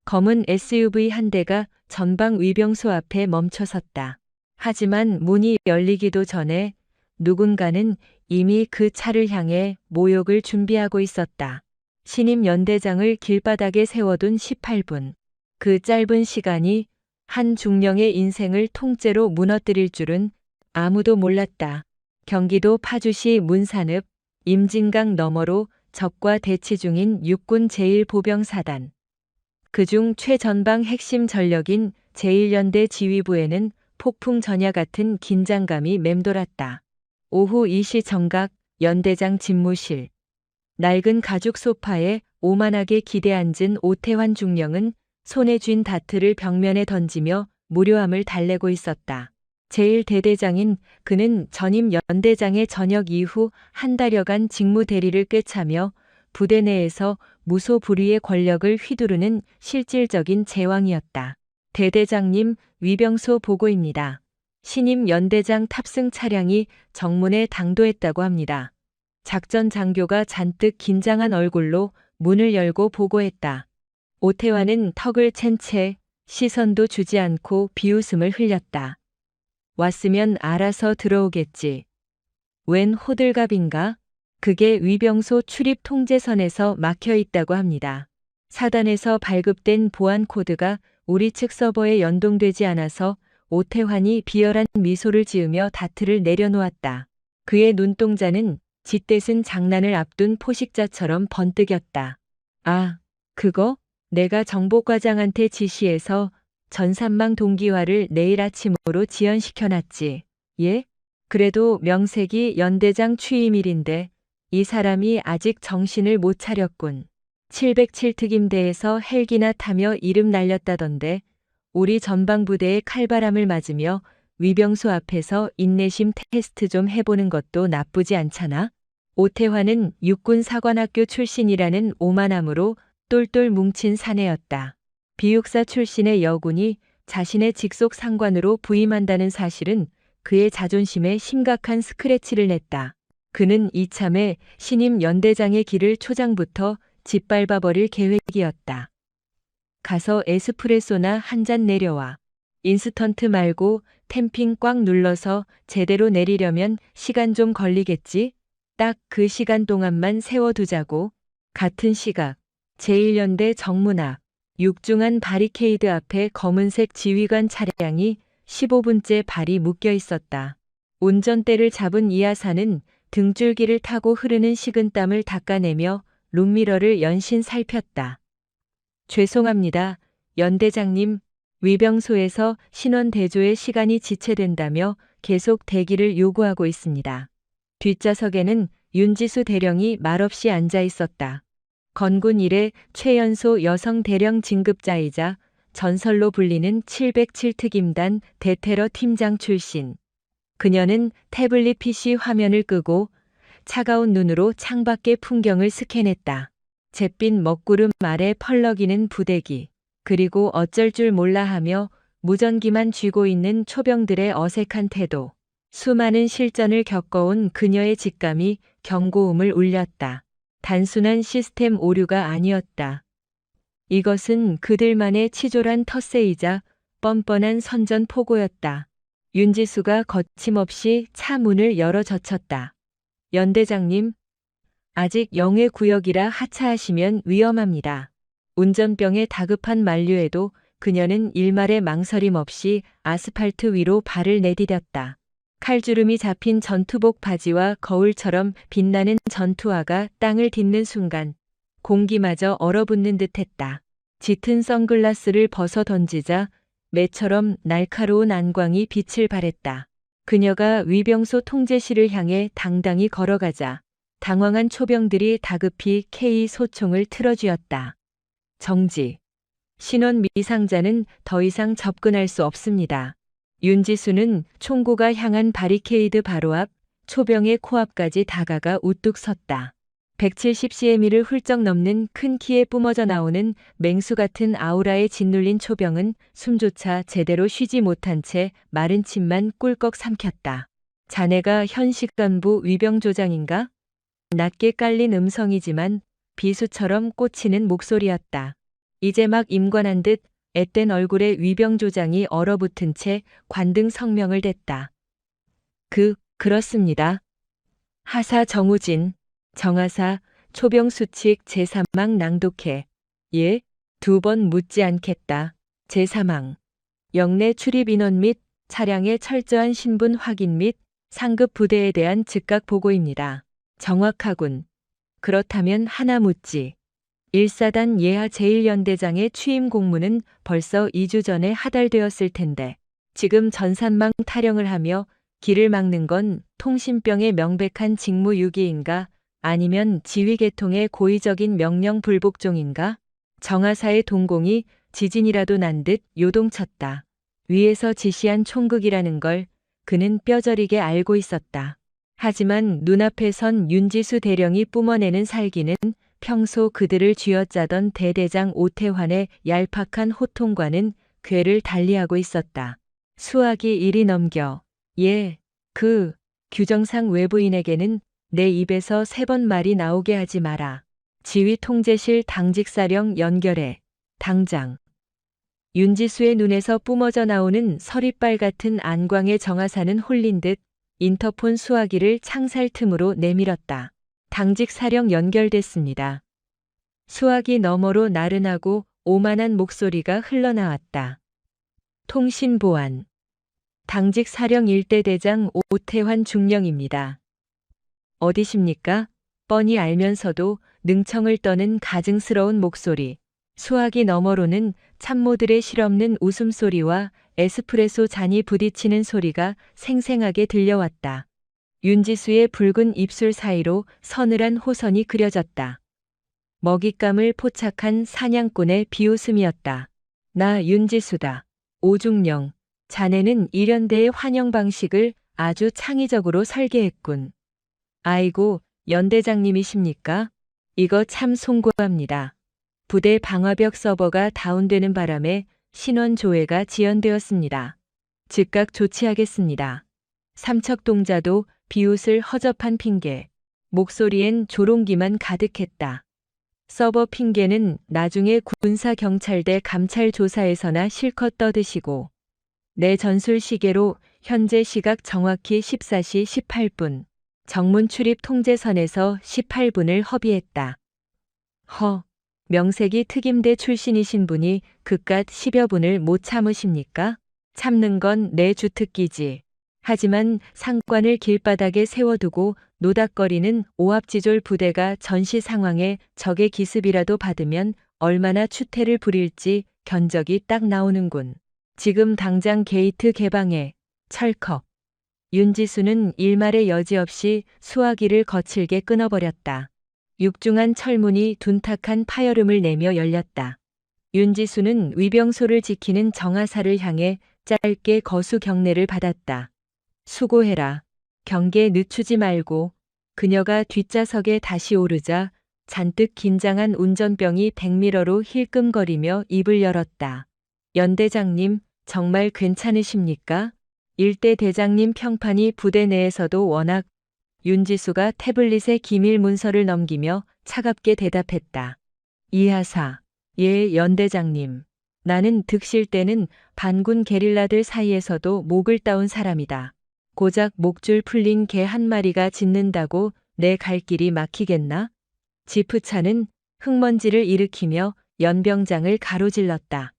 검은 SUV 한 대가 전방 위병소 앞에 멈춰섰다. 하지만 문이 열리기도 전에 누군가는 이미 그 차를 향해 모욕을 준비하고 있었다. 신임 연대장을 길바닥에 세워둔 18분. 그 짧은 시간이 한 중령의 인생을 통째로 무너뜨릴 줄은 아무도 몰랐다. 경기도 파주시 문산읍 임진강 너머로 적과 대치 중인 육군 제1보병사단. 그중 최전방 핵심 전력인 제1연대 지휘부에는 폭풍 전야 같은 긴장감이 맴돌았다. 오후 2시 정각 연대장 집무실. 낡은 가죽 소파에 오만하게 기대앉은 오태환 중령은 손에 쥔 다트를 벽면에 던지며 무료함을 달래고 있었다. 제1대대장인 그는 전임 연대장의 전역 이후 한 달여간 직무 대리를 꿰차며 부대 내에서 무소불위의 권력을 휘두르는 실질적인 제왕이었다. 대대장님, 위병소 보고입니다. 신임 연대장 탑승 차량이 정문에 당도했다고 합니다. 작전 장교가 잔뜩 긴장한 얼굴로 문을 열고 보고했다. 오태환은 턱을 챈 채 시선도 주지 않고 비웃음을 흘렸다. 왔으면 알아서 들어오겠지. 웬 호들갑인가? 그게 위병소 출입 통제선에서 막혀 있다고 합니다. 사단에서 발급된 보안 코드가 우리 측 서버에 연동되지 않아서 오태환이 비열한 미소를 지으며 다트를 내려놓았다. 그의 눈동자는 짙듯은 장난을 앞둔 포식자처럼 번뜩였다. 아, 그거? 내가 정보과장한테 지시해서 전산망 동기화를 내일 아침으로 지연시켜놨지. 예? 그래도 명색이 연대장 취임일인데 이 사람이 아직 정신을 못 차렸군. 707특임대에서 헬기나 타며 이름 날렸다던데 우리 전방부대의 칼바람을 맞으며 위병소 앞에서 인내심 테스트 좀 해보는 것도 나쁘지 않잖아? 오태환은 육군 사관학교 출신이라는 오만함으로 똘똘 뭉친 사내였다. 비육사 출신의 여군이 자신의 직속 상관으로 부임한다는 사실은 그의 자존심에 심각한 스크래치를 냈다. 그는 이참에 신임 연대장의 길을 초장부터 짓밟아버릴 계획이었다. 가서 에스프레소나 한 잔 내려와. 인스턴트 말고 템핑 꽉 눌러서 제대로 내리려면 시간 좀 걸리겠지? 딱 그 시간 동안만 세워두자고. 같은 시각 제1연대 정문 앞 육중한 바리케이드 앞에 검은색 지휘관 차량이 15분째 발이 묶여 있었다. 운전대를 잡은 이하사는 등줄기를 타고 흐르는 식은땀을 닦아내며 룸미러를 연신 살폈다. 죄송합니다. 연대장님, 위병소에서 신원 대조의 시간이 지체된다며 계속 대기를 요구하고 있습니다. 뒷좌석에는 윤지수 대령이 말없이 앉아 있었다. 건군 이래 최연소 여성 대령 진급자이자 전설로 불리는 707특임단 대테러 팀장 출신. 그녀는 태블릿 PC 화면을 끄고 차가운 눈으로 창밖의 풍경을 스캔했다. 잿빛 먹구름 아래 펄럭이는 부대기, 그리고 어쩔 줄 몰라 하며 무전기만 쥐고 있는 초병들의 어색한 태도. 수많은 실전을 겪어온 그녀의 직감이 경고음을 울렸다. 단순한 시스템 오류가 아니었다. 이것은 그들만의 치졸한 텃세이자 뻔뻔한 선전포고였다. 윤지수가 거침없이 차 문을 열어 젖혔다. 연대장님, 아직 영해 구역이라 하차하시면 위험합니다. 운전병의 다급한 만류에도 그녀는 일말의 망설임 없이 아스팔트 위로 발을 내디뎠다. 칼주름이 잡힌 전투복 바지와 거울처럼 빛나는 전투화가 땅을 딛는 순간 공기마저 얼어붙는 듯했다. 짙은 선글라스를 벗어 던지자 매처럼 날카로운 안광이 빛을 발했다. 그녀가 위병소 통제실을 향해 당당히 걸어가자 당황한 초병들이 다급히 K 소총을 틀어쥐었다. 정지. 신원 미상자는 더 이상 접근할 수 없습니다. 윤지수는 총구가 향한 바리케이드 바로 앞 초병의 코앞까지 다가가 우뚝 섰다. 170cm를 훌쩍 넘는 큰 키에 뿜어져 나오는 맹수 같은 아우라에 짓눌린 초병은 숨조차 제대로 쉬지 못한 채 마른 침만 꿀꺽 삼켰다. 자네가 현식간부 위병조장인가? 낮게 깔린 음성이지만 비수처럼 꽂히는 목소리였다. 이제 막 임관한 듯 앳된 얼굴에 위병조장이 얼어붙은 채 관등 성명을 댔다. 그렇습니다. 하사 정우진, 정하사, 초병수칙 제3항 낭독해. 예, 2번 묻지 않겠다. 제3항. 영내 출입 인원 및 차량의 철저한 신분 확인 및 상급 부대에 대한 즉각 보고입니다. 정확하군. 그렇다면 하나 묻지. 1사단 예하 제1연대장의 취임 공문은 벌써 2주 전에 하달되었을 텐데 지금 전산망 타령을 하며 길을 막는 건 통신병의 명백한 직무유기인가 아니면 지휘계통의 고의적인 명령 불복종인가? 정하사의 동공이 지진이라도 난 듯 요동쳤다. 위에서 지시한 총극이라는 걸 그는 뼈저리게 알고 있었다. 하지만 눈앞에 선 윤지수 대령이 뿜어내는 살기는 평소 그들을 쥐어짜던 대대장 오태환의 얄팍한 호통과는 궤를 달리하고 있었다. 수학이 이리 넘겨. 예, 규정상 외부인에게는 내 입에서 3번 말이 나오게 하지 마라. 지휘 통제실 당직사령 연결해. 당장. 윤지수의 눈에서 뿜어져 나오는 서리빨 같은 안광의 정하사는 홀린 듯 인터폰 수화기를 창살 틈으로 내밀었다. 당직 사령 연결됐습니다. 수화기 너머로 나른하고 오만한 목소리가 흘러나왔다. 통신보안. 당직 사령 1대 대장 오태환 중령입니다. 어디십니까? 뻔히 알면서도 능청을 떠는 가증스러운 목소리. 수화기 너머로는 참모들의 실없는 웃음소리와 에스프레소 잔이 부딪히는 소리가 생생하게 들려왔다. 윤지수의 붉은 입술 사이로 서늘한 호선이 그려졌다. 먹잇감을 포착한 사냥꾼의 비웃음이었다. 나 윤지수다. 오중령. 자네는 일연대의 환영 방식을 아주 창의적으로 설계했군. 아이고, 연대장님이십니까? 이거 참 송구합니다. 부대 방화벽 서버가 다운되는 바람에 신원 조회가 지연되었습니다. 즉각 조치하겠습니다. 삼척동자도 비웃을 허접한 핑계. 목소리엔 조롱기만 가득했다. 서버 핑계는 나중에 군사경찰대 감찰조사에서나 실컷 떠드시고 내 전술 시계로 현재 시각 정확히 14시 18분. 정문 출입 통제선에서 18분을 허비했다. 명색이 특임대 출신이신 분이 그깟 10여 분을 못 참으십니까? 참는 건 내 주특기지. 하지만 상관을 길바닥에 세워두고 노닥거리는 오합지졸 부대가 전시 상황에 적의 기습이라도 받으면 얼마나 추태를 부릴지 견적이 딱 나오는군. 지금 당장 게이트 개방해. 철컥. 윤지수는 일말의 여지없이 수화기를 거칠게 끊어버렸다. 육중한 철문이 둔탁한 파열음을 내며 열렸다. 윤지수는 위병소를 지키는 정하사를 향해 짧게 거수 경례를 받았다. 수고해라. 경계 늦추지 말고. 그녀가 뒷좌석에 다시 오르자 잔뜩 긴장한 운전병이 백미러로 힐끔거리며 입을 열었다. 연대장님, 정말 괜찮으십니까? 일대 대장님 평판이 부대 내에서도 워낙. 윤지수가 태블릿에 기밀 문서를 넘기며 차갑게 대답했다. 이하사. 예, 연대장님. 나는 득실 때는 반군 게릴라들 사이에서도 목을 따온 사람이다. 고작 목줄 풀린 개 한 마리가 짖는다고 내 갈 길이 막히겠나? 지프차는 흙먼지를 일으키며 연병장을 가로질렀다.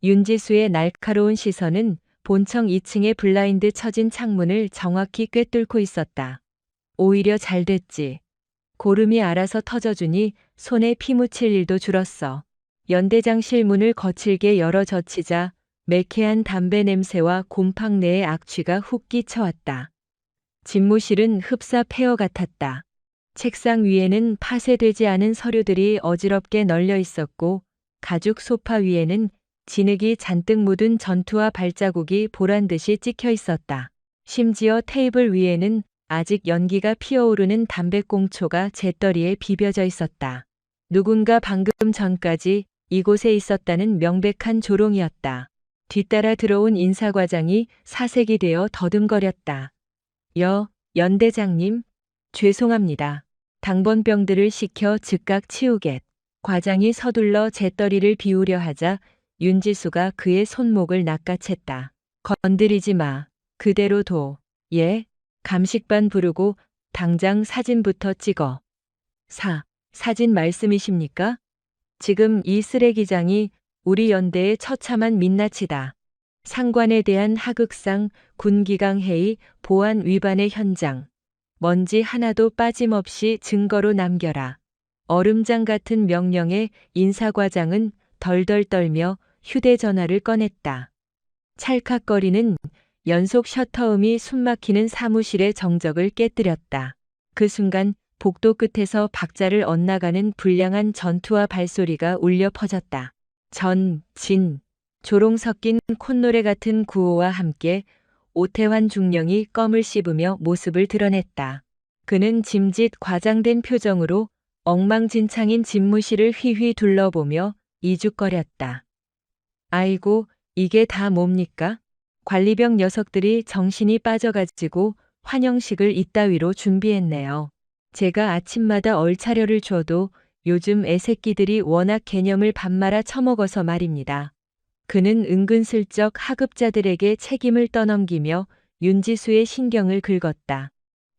윤지수의 날카로운 시선은 본청 2층의 블라인드 처진 창문을 정확히 꿰뚫고 있었다. 오히려 잘 됐지. 고름이 알아서 터져주니 손에 피 묻힐 일도 줄었어. 연대장실 문을 거칠게 열어 젖히자 매캐한 담배 냄새와 곰팡 내의 악취가 훅 끼쳐왔다. 집무실은 흡사 폐허 같았다. 책상 위에는 파쇄되지 않은 서류들이 어지럽게 널려 있었고 가죽 소파 위에는 진흙이 잔뜩 묻은 전투화 발자국이 보란듯이 찍혀 있었다. 심지어 테이블 위에는 아직 연기가 피어오르는 담배꽁초가 재떨이에 비벼져 있었다. 누군가 방금 전까지 이곳에 있었다는 명백한 조롱이었다. 뒤따라 들어온 인사과장이 사색이 되어 더듬거렸다. 연대장님, 죄송합니다. 당번병들을 시켜 즉각 치우겠. 과장이 서둘러 재떨이를 비우려 하자 윤지수가 그의 손목을 낚아챘다. 건드리지 마. 그대로 둬. 예? 감식반 부르고 당장 사진부터 찍어. 사진 말씀이십니까? 지금 이 쓰레기장이 우리 연대의 처참한 민낯이다. 상관에 대한 하극상, 군기강회의, 보안 위반의 현장. 먼지 하나도 빠짐없이 증거로 남겨라. 얼음장 같은 명령에 인사과장은 덜덜 떨며 휴대전화를 꺼냈다. 찰칵거리는 연속 셔터음이 숨막히는 사무실의 정적을 깨뜨렸다. 그 순간 복도 끝에서 박자를 엇나가는 불량한 전투와 발소리가 울려 퍼졌다. 전, 진, 조롱 섞인 콧노래 같은 구호와 함께 오태환 중령이 껌을 씹으며 모습을 드러냈다. 그는 짐짓 과장된 표정으로 엉망진창인 집무실을 휘휘 둘러보며 이죽거렸다. 아이고, 이게 다 뭡니까? 관리병 녀석들이 정신이 빠져가지고 환영식을 이따위로 준비했네요. 제가 아침마다 얼차려를 줘도 요즘 애새끼들이 워낙 개념을 밥 말아 처먹어서 말입니다. 그는 은근슬쩍 하급자들에게 책임을 떠넘기며 윤지수의 신경을 긁었다.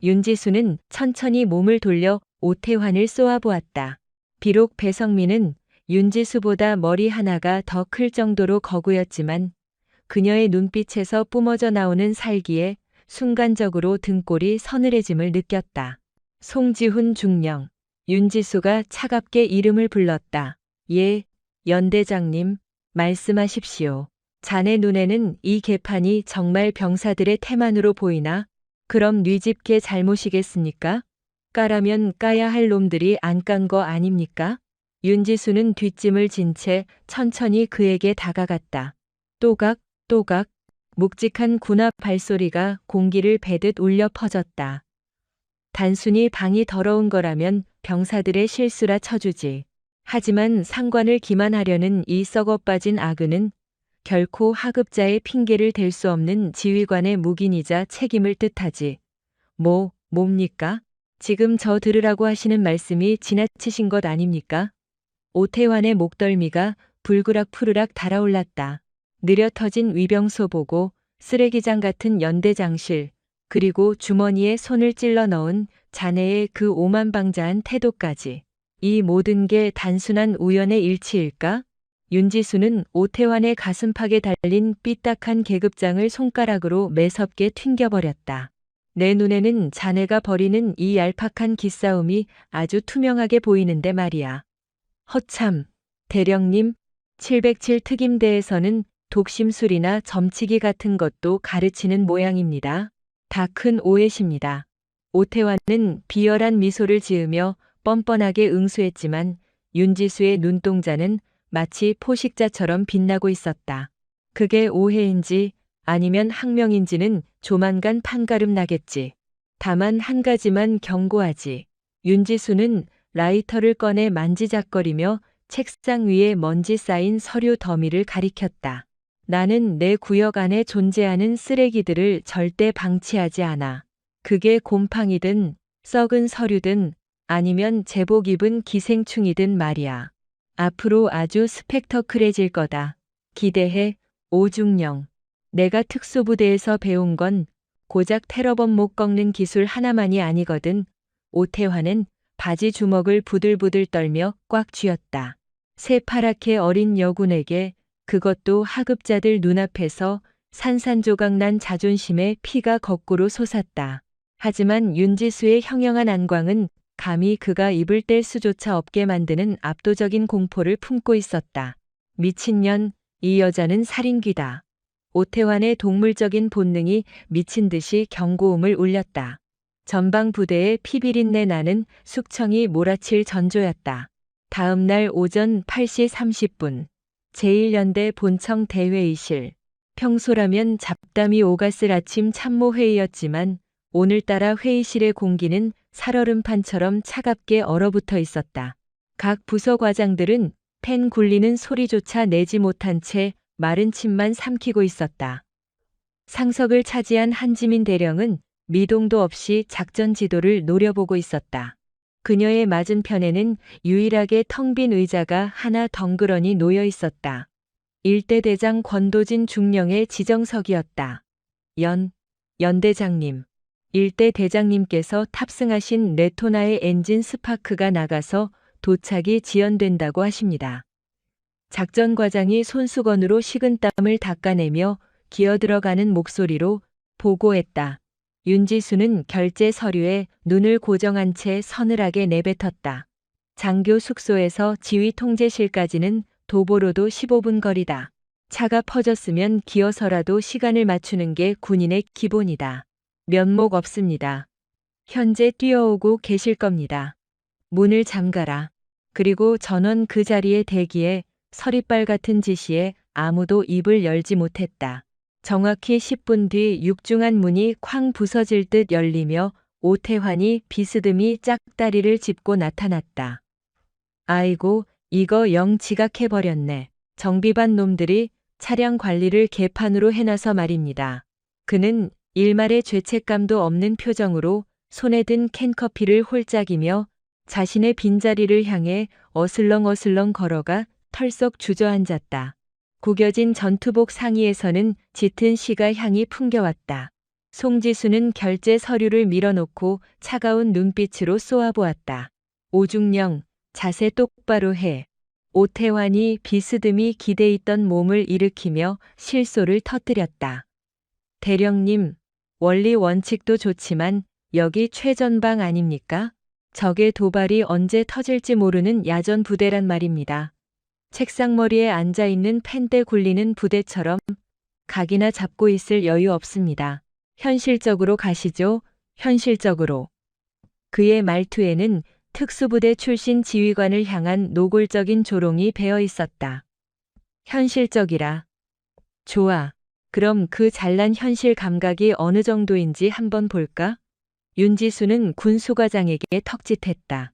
윤지수는 천천히 몸을 돌려 오태환을 쏘아보았다. 비록 배성민은 윤지수보다 머리 하나가 더 클 정도로 거구였지만 그녀의 눈빛에서 뿜어져 나오는 살기에 순간적으로 등골이 서늘해짐을 느꼈다. 송지훈 중령. 윤지수가 차갑게 이름을 불렀다. 예, 연대장님, 말씀하십시오. 자네 눈에는 이 개판이 정말 병사들의 태만으로 보이나? 그럼 뉘집게 잘못이겠습니까? 까라면 까야 할 놈들이 안 깐 거 아닙니까? 윤지수는 뒷짐을 진 채 천천히 그에게 다가갔다. 또각, 또각, 묵직한 군합 발소리가 공기를 베듯 울려 퍼졌다. 단순히 방이 더러운 거라면 병사들의 실수라 쳐주지. 하지만 상관을 기만하려는 이 썩어빠진 아그는 결코 하급자의 핑계를 댈 수 없는 지휘관의 묵인이자 책임을 뜻하지. 뭡니까? 지금 저 들으라고 하시는 말씀이 지나치신 것 아닙니까? 오태환의 목덜미가 불그락 푸르락 달아올랐다. 느려 터진 위병소 보고 쓰레기장 같은 연대장실, 그리고 주머니에 손을 찔러 넣은 자네의 그 오만방자한 태도까지. 이 모든 게 단순한 우연의 일치일까? 윤지수는 오태환의 가슴팍에 달린 삐딱한 계급장을 손가락으로 매섭게 튕겨버렸다. 내 눈에는 자네가 벌이는 이 얄팍한 기싸움이 아주 투명하게 보이는데 말이야. 허참, 대령님, 707 특임대에서는 독심술이나 점치기 같은 것도 가르치는 모양입니다. 다 큰 오해십니다. 오태환은 비열한 미소를 지으며 뻔뻔하게 응수했지만 윤지수의 눈동자는 마치 포식자처럼 빛나고 있었다. 그게 오해인지 아니면 항명인지는 조만간 판가름 나겠지. 다만 한 가지만 경고하지. 윤지수는 라이터를 꺼내 만지작거리며 책상 위에 먼지 쌓인 서류 더미를 가리켰다. 나는 내 구역 안에 존재하는 쓰레기들을 절대 방치하지 않아. 그게 곰팡이든 썩은 서류든 아니면 제복 입은 기생충이든 말이야. 앞으로 아주 스펙터클해질 거다. 기대해, 오중령. 내가 특수부대에서 배운 건 고작 테러범 목 꺾는 기술 하나만이 아니거든. 오태환은 바지 주먹을 부들부들 떨며 꽉 쥐었다. 새파랗게 어린 여군에게, 그것도 하급자들 눈앞에서 산산조각 난 자존심에 피가 거꾸로 솟았다. 하지만 윤지수의 형형한 안광은 감히 그가 입을 뗄 수조차 없게 만드는 압도적인 공포를 품고 있었다. 미친년, 이 여자는 살인귀다. 오태환의 동물적인 본능이 미친 듯이 경고음을 울렸다. 전방 부대의 피비린내 나는 숙청이 몰아칠 전조였다. 다음 날 오전 8시 30분. 제1연대 본청 대회의실. 평소라면 잡담이 오갔을 아침 참모회의였지만 오늘따라 회의실의 공기는 살얼음판처럼 차갑게 얼어붙어 있었다. 각 부서 과장들은 펜 굴리는 소리조차 내지 못한 채 마른 침만 삼키고 있었다. 상석을 차지한 한지민 대령은 미동도 없이 작전 지도를 노려보고 있었다. 그녀의 맞은편에는 유일하게 텅 빈 의자가 하나 덩그러니 놓여 있었다. 일대 대장 권도진 중령의 지정석이었다. 연 대장님. 일대 대장님께서 탑승하신 레토나의 엔진 스파크가 나가서 도착이 지연된다고 하십니다. 작전과장이 손수건으로 식은땀을 닦아내며 기어들어가는 목소리로 보고했다. 윤지수는 결제 서류에 눈을 고정한 채 서늘하게 내뱉었다. 장교 숙소에서 지휘 통제실까지는 도보로도 15분 거리다. 차가 퍼졌으면 기어서라도 시간을 맞추는 게 군인의 기본이다. 면목 없습니다. 현재 뛰어오고 계실 겁니다. 문을 잠가라. 그리고 전원 그 자리에 대기에 서리빨 같은 지시에 아무도 입을 열지 못했다. 정확히 10분 뒤 육중한 문이 쾅 부서질 듯 열리며 오태환이 비스듬히 짝다리를 짚고 나타났다. 아이고, 이거 영 지각해버렸네. 정비반 놈들이 차량 관리를 개판으로 해놔서 말입니다. 그는 일말의 죄책감도 없는 표정으로 손에 든 캔커피를 홀짝이며 자신의 빈자리를 향해 어슬렁어슬렁 걸어가 털썩 주저앉았다. 구겨진 전투복 상의에서는 짙은 시가 향이 풍겨왔다. 송지수는 결제 서류를 밀어놓고 차가운 눈빛으로 쏘아보았다. 오중령, 자세 똑바로 해. 오태환이 비스듬히 기대있던 몸을 일으키며 실소를 터뜨렸다. 대령님, 원리 원칙도 좋지만 여기 최전방 아닙니까? 적의 도발이 언제 터질지 모르는 야전 부대란 말입니다. 책상머리에 앉아있는 펜대 굴리는 부대처럼 각이나 잡고 있을 여유 없습니다. 현실적으로 가시죠. 현실적으로. 그의 말투에는 특수부대 출신 지휘관을 향한 노골적인 조롱이 배어 있었다. 현실적이라. 좋아. 그럼 그 잘난 현실 감각이 어느 정도인지 한번 볼까? 윤지수는 군수과장에게 턱짓했다.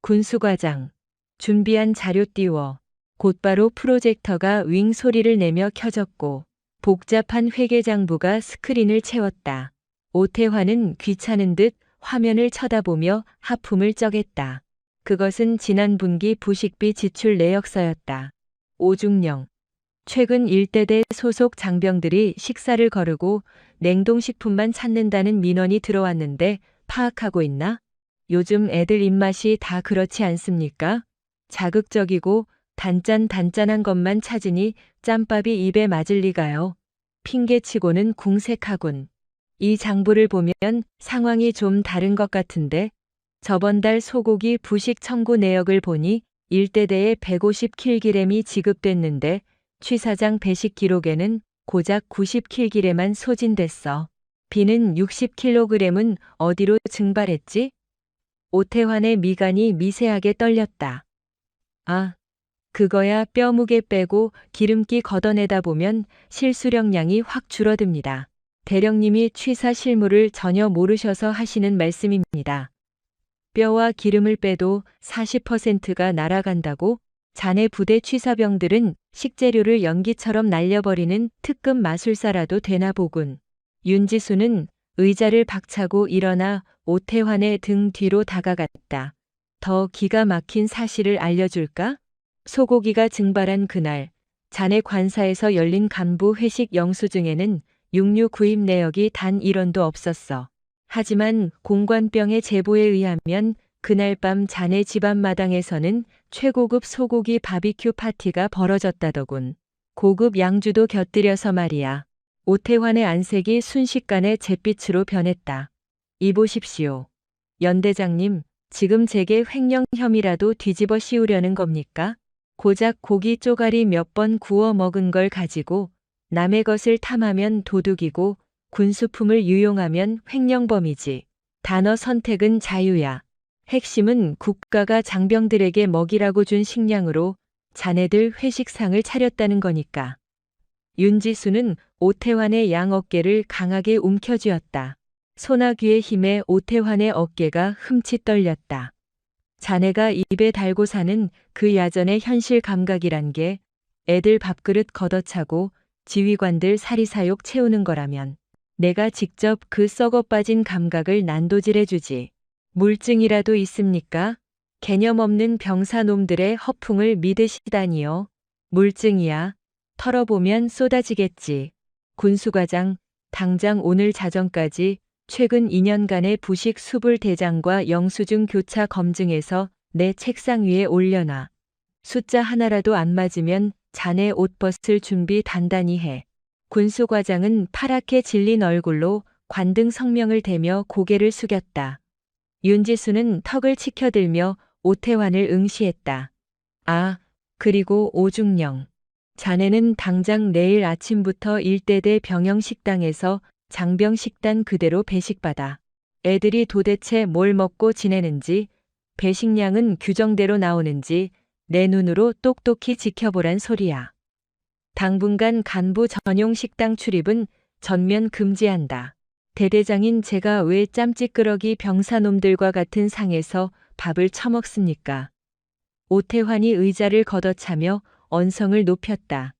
군수과장. 준비한 자료 띄워. 곧바로 프로젝터가 윙 소리를 내며 켜졌고 복잡한 회계장부가 스크린을 채웠다. 오태환은 귀찮은 듯 화면을 쳐다보며 하품을 쩌겠다. 그것은 지난 분기 부식비 지출 내역서였다. 오중령. 최근 일대대 소속 장병들이 식사를 거르고 냉동식품만 찾는다는 민원이 들어왔는데 파악하고 있나? 요즘 애들 입맛이 다 그렇지 않습니까? 자극적이고 단짠한 것만 찾으니 짬밥이 입에 맞을 리가요. 핑계치고는 궁색하군. 이 장부를 보면 상황이 좀 다른 것 같은데 저번 달 소고기 부식 청구 내역을 보니 일대대에 150kg이 지급됐는데 취사장 배식 기록에는 고작 90kg만 소진됐어. 비는 60kg은 어디로 증발했지? 오태환의 미간이 미세하게 떨렸다. 아, 그거야 뼈 무게 빼고 기름기 걷어내다 보면 실수령량이 확 줄어듭니다. 대령님이 취사 실무를 전혀 모르셔서 하시는 말씀입니다. 뼈와 기름을 빼도 40%가 날아간다고? 자네 부대 취사병들은 식재료를 연기처럼 날려버리는 특급 마술사라도 되나 보군. 윤지수는 의자를 박차고 일어나 오태환의 등 뒤로 다가갔다. 더 기가 막힌 사실을 알려줄까? 소고기가 증발한 그날, 자네 관사에서 열린 간부 회식 영수증에는 육류 구입 내역이 단 1원도 없었어. 하지만 공관병의 제보에 의하면 그날 밤 자네 집 앞마당에서는 최고급 소고기 바비큐 파티가 벌어졌다더군. 고급 양주도 곁들여서 말이야. 오태환의 안색이 순식간에 잿빛으로 변했다. 이보십시오. 연 대장님, 지금 제게 횡령 혐의라도 뒤집어 씌우려는 겁니까? 고작 고기 쪼가리 몇 번 구워 먹은 걸 가지고 남의 것을 탐하면 도둑이고 군수품을 유용하면 횡령범이지. 단어 선택은 자유야. 핵심은 국가가 장병들에게 먹이라고 준 식량으로 자네들 회식상을 차렸다는 거니까. 윤지수는 오태환의 양 어깨를 강하게 움켜쥐었다. 소나귀의 힘에 오태환의 어깨가 흠칫 떨렸다. 자네가 입에 달고 사는 그 야전의 현실 감각이란 게 애들 밥그릇 걷어차고 지휘관들 사리사욕 채우는 거라면 내가 직접 그 썩어 빠진 감각을 난도질해주지. 물증이라도 있습니까? 개념 없는 병사놈들의 허풍을 믿으시다니요. 물증이야. 털어보면 쏟아지겠지. 군수과장, 당장 오늘 자정까지 최근 2년간의 부식 수불 대장과 영수증 교차 검증해서 내 책상 위에 올려놔. 숫자 하나라도 안 맞으면 자네 옷 벗을 준비 단단히 해. 군수과장은 파랗게 질린 얼굴로 관등 성명을 대며 고개를 숙였다. 윤지수는 턱을 치켜들며 오태환을 응시했다. 아, 그리고 오중령. 자네는 당장 내일 아침부터 일대대 병영식당에서 장병식단 그대로 배식받아. 애들이 도대체 뭘 먹고 지내는지, 배식량은 규정대로 나오는지 내 눈으로 똑똑히 지켜보란 소리야. 당분간 간부 전용 식당 출입은 전면 금지한다. 대대장인 제가 왜 짬찌끄러기 병사놈들과 같은 상에서 밥을 처먹습니까? 오태환이 의자를 걷어차며 언성을 높였다.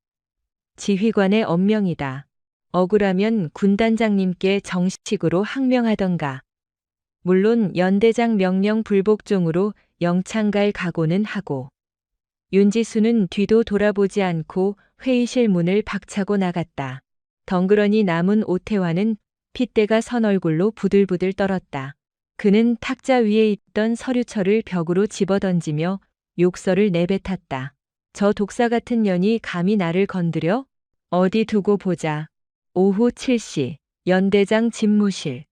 지휘관의 엄명이다. 억울하면 군단장님께 정식으로 항명하던가. 물론 연대장 명령 불복종으로 영창 갈 각오는 하고. 윤지수는 뒤도 돌아보지 않고 회의실 문을 박차고 나갔다. 덩그러니 남은 오태환은 핏대가 선 얼굴로 부들부들 떨었다. 그는 탁자 위에 있던 서류철을 벽으로 집어던지며 욕설을 내뱉었다. 저 독사 같은 년이 감히 나를 건드려? 어디 두고 보자. 오후 7시 연대장 집무실.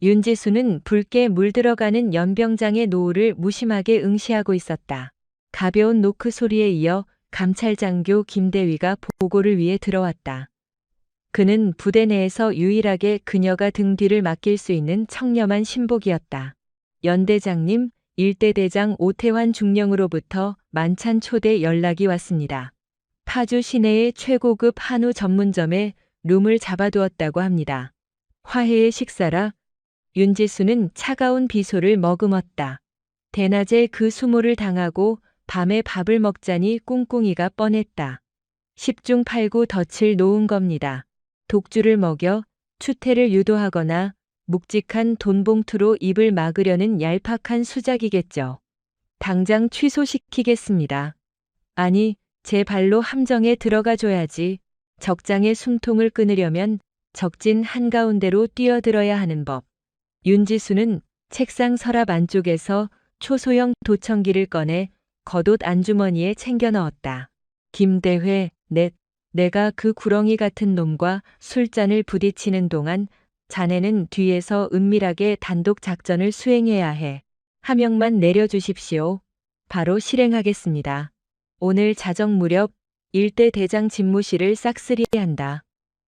윤지수는 붉게 물들어가는 연병장의 노을을 무심하게 응시하고 있었다. 가벼운 노크 소리에 이어 감찰장교 김대위가 보고를 위해 들어왔다. 그는 부대 내에서 유일하게 그녀가 등 뒤를 맡길 수 있는 청렴한 신복이었다. 연대장님, 일대대장 오태환 중령으로부터 만찬 초대 연락이 왔습니다. 파주 시내의 최고급 한우 전문점에 룸을 잡아두었다고 합니다. 화해의 식사라. 윤지수는 차가운 비소를 머금었다. 대낮에 그 수모를 당하고 밤에 밥을 먹자니 꿍꿍이가 뻔했다. 10중 8구 덫을 놓은 겁니다. 독주를 먹여 추태를 유도하거나 묵직한 돈봉투로 입을 막으려는 얄팍한 수작이겠죠. 당장 취소시키겠습니다. 아니, 제 발로 함정에 들어가 줘야지. 적장의 숨통을 끊으려면 적진 한가운데로 뛰어들어야 하는 법. 윤지수는 책상 서랍 안쪽에서 초소형 도청기를 꺼내 겉옷 안주머니에 챙겨 넣었다. 김대회, 내가 그 구렁이 같은 놈과 술잔을 부딪히는 동안 자네는 뒤에서 은밀하게 단독 작전을 수행해야 해. 하명만 내려주십시오. 바로 실행하겠습니다. 오늘 자정 무렵 일대 대장 집무실을 싹쓸이한다.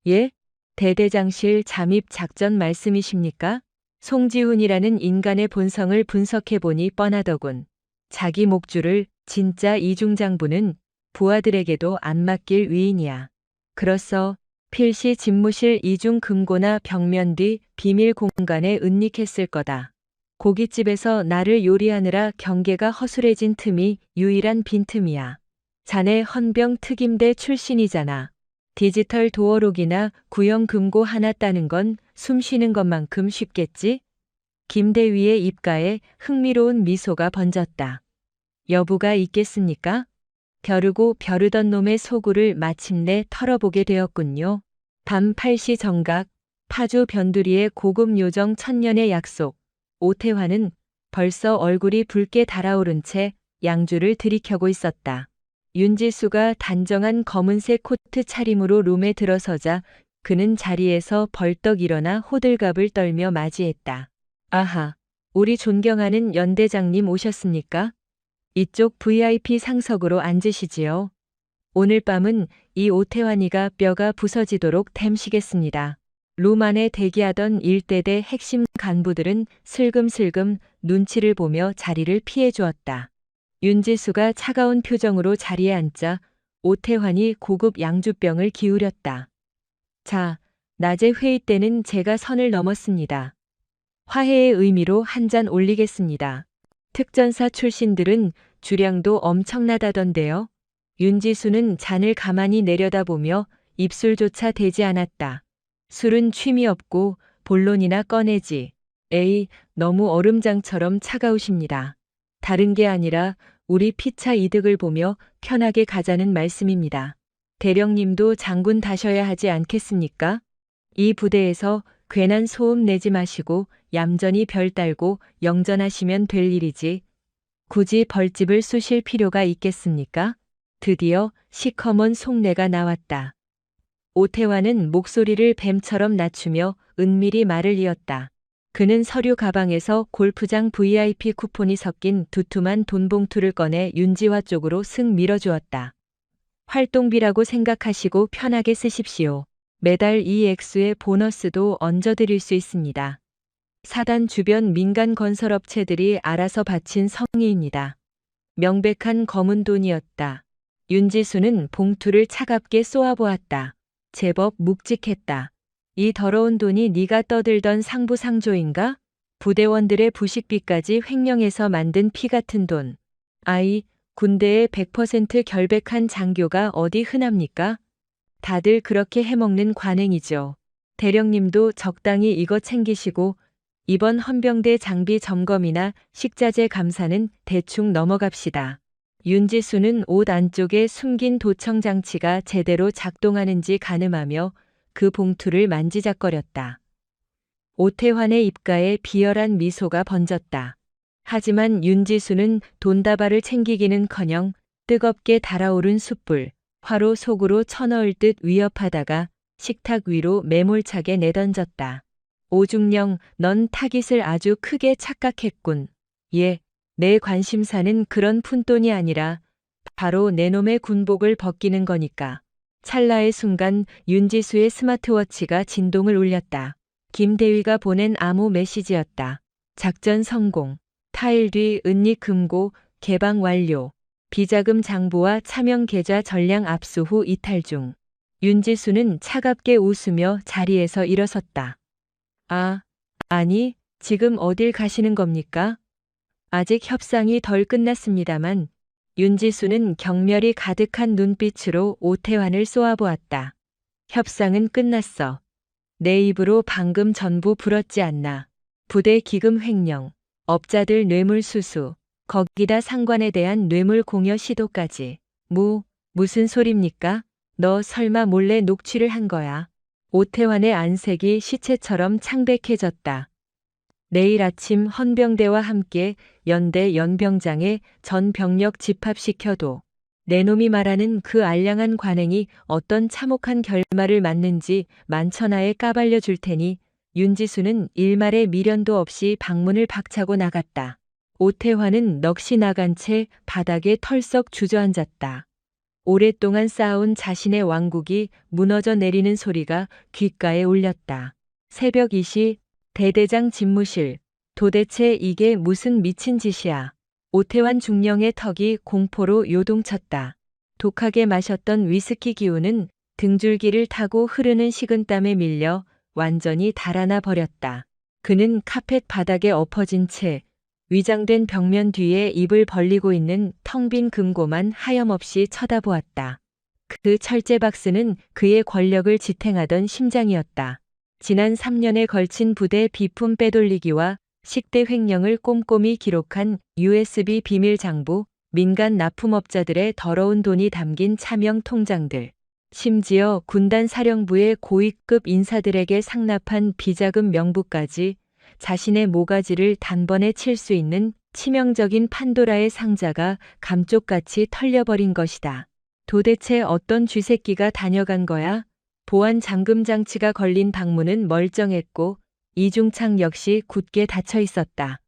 예? 대대장실 잠입 작전 말씀이십니까? 송지훈이라는 인간의 본성을 분석해보니 뻔하더군. 자기 목줄을 진짜 이중장부는 부하들에게도 안 맡길 위인이야. 그렇소. 필시 집무실 이중 금고나 벽면 뒤 비밀 공간에 은닉했을 거다. 고깃집에서 나를 요리하느라 경계가 허술해진 틈이 유일한 빈틈이야. 자네 헌병 특임대 출신이잖아. 디지털 도어록이나 구형 금고 하나 따는 건 숨 쉬는 것만큼 쉽겠지? 김대위의 입가에 흥미로운 미소가 번졌다. 여부가 있겠습니까? 벼르고 벼르던 놈의 소굴을 마침내 털어보게 되었군요. 밤 8시 정각, 파주 변두리의 고급 요정 천년의 약속. 오태환은 벌써 얼굴이 붉게 달아오른 채 양주를 들이켜고 있었다. 윤지수가 단정한 검은색 코트 차림으로 룸에 들어서자 그는 자리에서 벌떡 일어나 호들갑을 떨며 맞이했다. 아하, 우리 존경하는 연대장님 오셨습니까? 이쪽 VIP 상석으로 앉으시지요. 오늘 밤은 이 오태환이가 뼈가 부서지도록 댐시겠습니다. 룸 안에 대기하던 일대대 핵심 간부들은 슬금슬금 눈치를 보며 자리를 피해 주었다. 윤지수가 차가운 표정으로 자리에 앉자 오태환이 고급 양주병을 기울였다. 자, 낮에 회의 때는 제가 선을 넘었습니다. 화해의 의미로 한 잔 올리겠습니다. 특전사 출신들은 주량도 엄청나다던데요. 윤지수는 잔을 가만히 내려다보며 입술조차 대지 않았다. 술은 취미 없고 본론이나 꺼내지. 에이, 너무 얼음장처럼 차가우십니다. 다른 게 아니라 우리 피차 이득을 보며 편하게 가자는 말씀입니다. 대령님도 장군 다셔야 하지 않겠습니까? 이 부대에서 괜한 소음 내지 마시고 얌전히 별 딸고 영전하시면 될 일이지. 굳이 벌집을 쑤실 필요가 있겠습니까? 드디어 시커먼 속내가 나왔다. 오태환은 목소리를 뱀처럼 낮추며 은밀히 말을 이었다. 그는 서류 가방에서 골프장 VIP 쿠폰이 섞인 두툼한 돈봉투를 꺼내 윤지화 쪽으로 슥 밀어주었다. 활동비라고 생각하시고 편하게 쓰십시오. 매달 이 액수의 보너스도 얹어드릴 수 있습니다. 사단 주변 민간 건설업체들이 알아서 바친 성의입니다. 명백한 검은 돈이었다. 윤지수는 봉투를 차갑게 쏘아보았다. 제법 묵직했다. 이 더러운 돈이 네가 떠들던 상부상조인가? 부대원들의 부식비까지 횡령해서 만든 피 같은 돈. 아이, 군대에 100% 결백한 장교가 어디 흔합니까? 다들 그렇게 해먹는 관행이죠. 대령님도 적당히 이거 챙기시고 이번 헌병대 장비 점검이나 식자재 감사는 대충 넘어갑시다. 윤지수는 옷 안쪽에 숨긴 도청 장치가 제대로 작동하는지 가늠하며 그 봉투를 만지작거렸다. 오태환의 입가에 비열한 미소가 번졌다. 하지만 윤지수는 돈다발을 챙기기는커녕 뜨겁게 달아오른 숯불, 화로 속으로 쳐넣을 듯 위협하다가 식탁 위로 매몰차게 내던졌다. 오중령, 넌 타깃을 아주 크게 착각했군. 예, 내 관심사는 그런 푼돈이 아니라 바로 내 놈의 군복을 벗기는 거니까. 찰나의 순간 윤지수의 스마트워치가 진동을 울렸다. 김대위가 보낸 암호 메시지였다. 작전 성공. 타일 뒤 은닉 금고 개방 완료. 비자금 장부와 차명 계좌 전량 압수 후 이탈 중. 윤지수는 차갑게 웃으며 자리에서 일어섰다. 아니, 지금 어딜 가시는 겁니까? 아직 협상이 덜 끝났습니다만 윤지수는 경멸이 가득한 눈빛으로 오태환을 쏘아보았다. 협상은 끝났어. 내 입으로 방금 전부 불었지 않나. 부대 기금 횡령, 업자들 뇌물수수, 거기다 상관에 대한 뇌물 공여 시도까지. 무슨 소립니까? 너 설마 몰래 녹취를 한 거야? 오태환의 안색이 시체처럼 창백해졌다. 내일 아침 헌병대와 함께 연대 연병장에 전 병력 집합시켜도 내 놈이 말하는 그 알량한 관행이 어떤 참혹한 결말을 맞는지 만천하에 까발려 줄 테니. 윤지수는 일말의 미련도 없이 방문을 박차고 나갔다. 오태환은 넋이 나간 채 바닥에 털썩 주저앉았다. 오랫동안 쌓아온 자신의 왕국이 무너져 내리는 소리가 귓가에 울렸다. 새벽 2시 대대장 집무실. 도대체 이게 무슨 미친 짓이야. 오태환 중령의 턱이 공포로 요동쳤다. 독하게 마셨던 위스키 기운은 등줄기를 타고 흐르는 식은땀에 밀려 완전히 달아나 버렸다. 그는 카펫 바닥에 엎어진 채 위장된 벽면 뒤에 입을 벌리고 있는 텅 빈 금고만 하염없이 쳐다보았다. 그 철제 박스는 그의 권력을 지탱하던 심장이었다. 지난 3년에 걸친 부대 비품 빼돌리기와 식대 횡령을 꼼꼼히 기록한 USB 비밀 장부, 민간 납품업자들의 더러운 돈이 담긴 차명 통장들, 심지어 군단 사령부의 고위급 인사들에게 상납한 비자금 명부까지 자신의 모가지를 단번에 칠 수 있는 치명적인 판도라의 상자가 감쪽같이 털려버린 것이다. 도대체 어떤 쥐새끼가 다녀간 거야? 보안 잠금 장치가 걸린 방문은 멀쩡했고 이중창 역시 굳게 닫혀 있었다.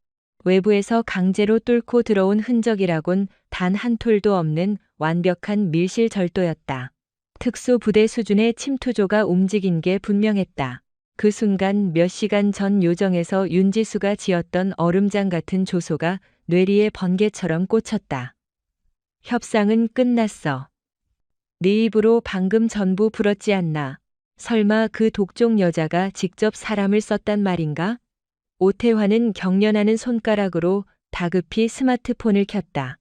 외부에서 강제로 뚫고 들어온 흔적이라곤 단 한 톨도 없는 완벽한 밀실 절도였다. 특수부대 수준의 침투조가 움직인 게 분명했다. 그 순간 몇 시간 전 요정에서 윤지수가 지었던 얼음장 같은 조소가 뇌리에 번개처럼 꽂혔다. 협상은 끝났어. 네 입으로 방금 전부 불었지 않나. 설마 그 독종 여자가 직접 사람을 썼단 말인가? 오태환은 경련하는 손가락으로 다급히 스마트폰을 켰다.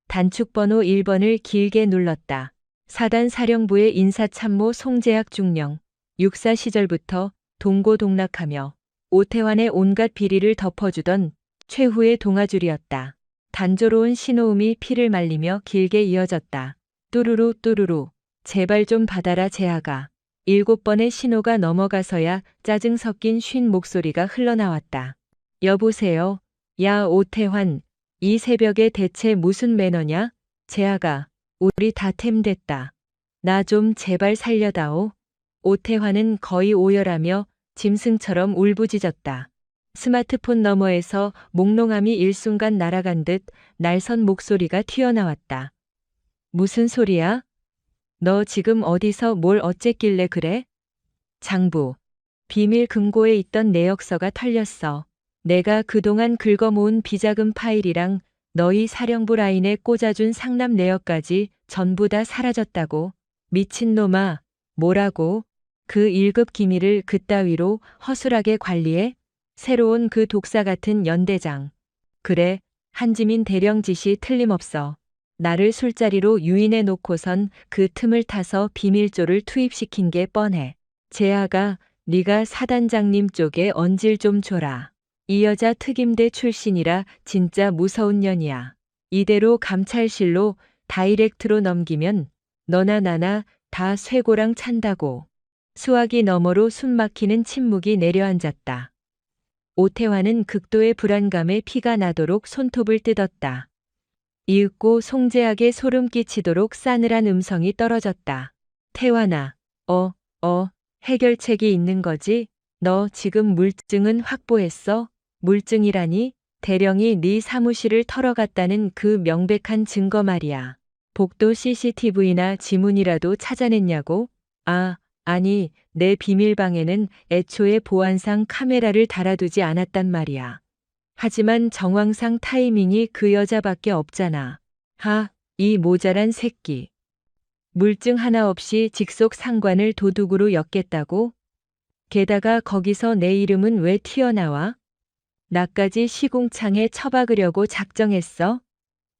단축번호 1번을 길게 눌렀다. 사단 사령부의 인사참모 송재학 중령. 육사 시절부터 동고동락하며 오태환의 온갖 비리를 덮어주던 최후의 동아줄이었다. 단조로운 신호음이 피를 말리며 길게 이어졌다. 뚜루루 뚜루루. 제발 좀 받아라 재하가. 7번의 신호가 넘어가서야 짜증 섞인 쉰 목소리가 흘러나왔다. 여보세요. 야 오태환. 이 새벽에 대체 무슨 매너냐? 재하가. 우리 다 템됐다. 나 좀 제발 살려다오. 오태환은 거의 오열하며 짐승처럼 울부짖었다. 스마트폰 너머에서 몽롱함이 일순간 날아간 듯 날선 목소리가 튀어나왔다. 무슨 소리야? 너 지금 어디서 뭘 어쨌길래 그래? 장부. 비밀 금고에 있던 내역서가 털렸어. 내가 그동안 긁어모은 비자금 파일이랑 너희 사령부 라인에 꽂아준 상납 내역까지 전부 다 사라졌다고. 미친놈아. 뭐라고? 그 1급 기밀을 그따위로 허술하게 관리해? 새로운 그 독사 같은 연대장. 그래, 한지민 대령 짓이 틀림없어. 나를 술자리로 유인해 놓고선 그 틈을 타서 비밀조를 투입시킨 게 뻔해. 재하가 네가 사단장님 쪽에 언질 좀 줘라. 이 여자 특임대 출신이라 진짜 무서운 년이야. 이대로 감찰실로 다이렉트로 넘기면 너나 나나 다 쇠고랑 찬다고. 수화기 너머로 숨막히는 침묵이 내려앉았다. 오태환은 극도의 불안감에 피가 나도록 손톱을 뜯었다. 이윽고 송재하게 소름 끼치도록 싸늘한 음성이 떨어졌다. 태환아, 해결책이 있는 거지? 너 지금 물증은 확보했어? 물증이라니? 대령이 네 사무실을 털어갔다는 그 명백한 증거 말이야. 복도 CCTV나 지문이라도 찾아냈냐고? 아니, 내 비밀방에는 애초에 보안상 카메라를 달아두지 않았단 말이야. 하지만 정황상 타이밍이 그 여자밖에 없잖아. 이 모자란 새끼. 물증 하나 없이 직속 상관을 도둑으로 엮겠다고? 게다가 거기서 내 이름은 왜 튀어나와? 나까지 시궁창에 처박으려고 작정했어?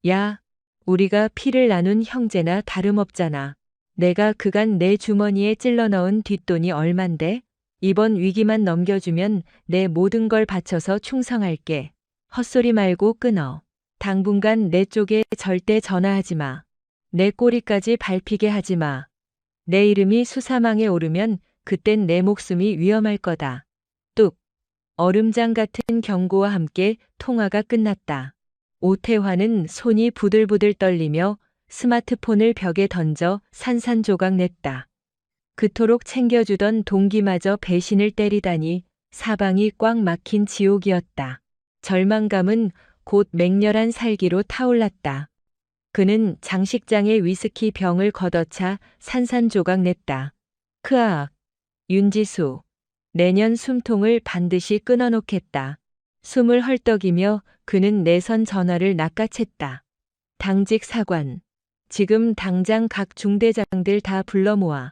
야, 우리가 피를 나눈 형제나 다름없잖아. 내가 그간 내 주머니에 찔러 넣은 뒷돈이 얼만데? 이번 위기만 넘겨주면 내 모든 걸 바쳐서 충성할게. 헛소리 말고 끊어. 당분간 내 쪽에 절대 전화하지 마. 내 꼬리까지 밟히게 하지 마. 내 이름이 수사망에 오르면 그땐 내 목숨이 위험할 거다. 뚝. 얼음장 같은 경고와 함께 통화가 끝났다. 오태환은 손이 부들부들 떨리며 스마트폰을 벽에 던져 산산조각 냈다. 그토록 챙겨주던 동기마저 배신을 때리다니 사방이 꽉 막힌 지옥이었다. 절망감은 곧 맹렬한 살기로 타올랐다. 그는 장식장에 위스키 병을 걷어차 산산조각 냈다. 크악. 윤지수. 내년 숨통을 반드시 끊어놓겠다. 숨을 헐떡이며 그는 내선 전화를 낚아챘다. 당직 사관. 지금 당장 각 중대장들 다 불러 모아.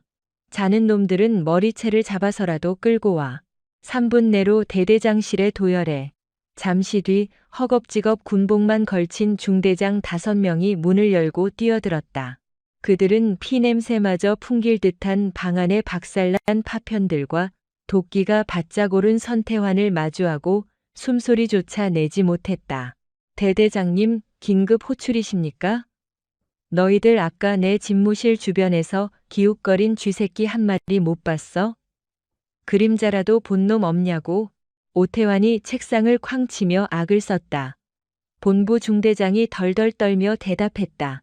자는 놈들은 머리채를 잡아서라도 끌고 와. 3분 내로 대대장실에 도열해. 잠시 뒤 허겁지겁 군복만 걸친 중대장 5명이 문을 열고 뛰어들었다. 그들은 피냄새마저 풍길 듯한 방 안의 박살난 파편들과 도끼가 바짝 오른 선태환을 마주하고 숨소리조차 내지 못했다. 대대장님, 긴급 호출이십니까? 너희들 아까 내 집무실 주변에서 기웃거린 쥐새끼 한 마리 못 봤어? 그림자라도 본 놈 없냐고? 오태환이 책상을 쾅 치며 악을 썼다. 본부 중대장이 덜덜 떨며 대답했다.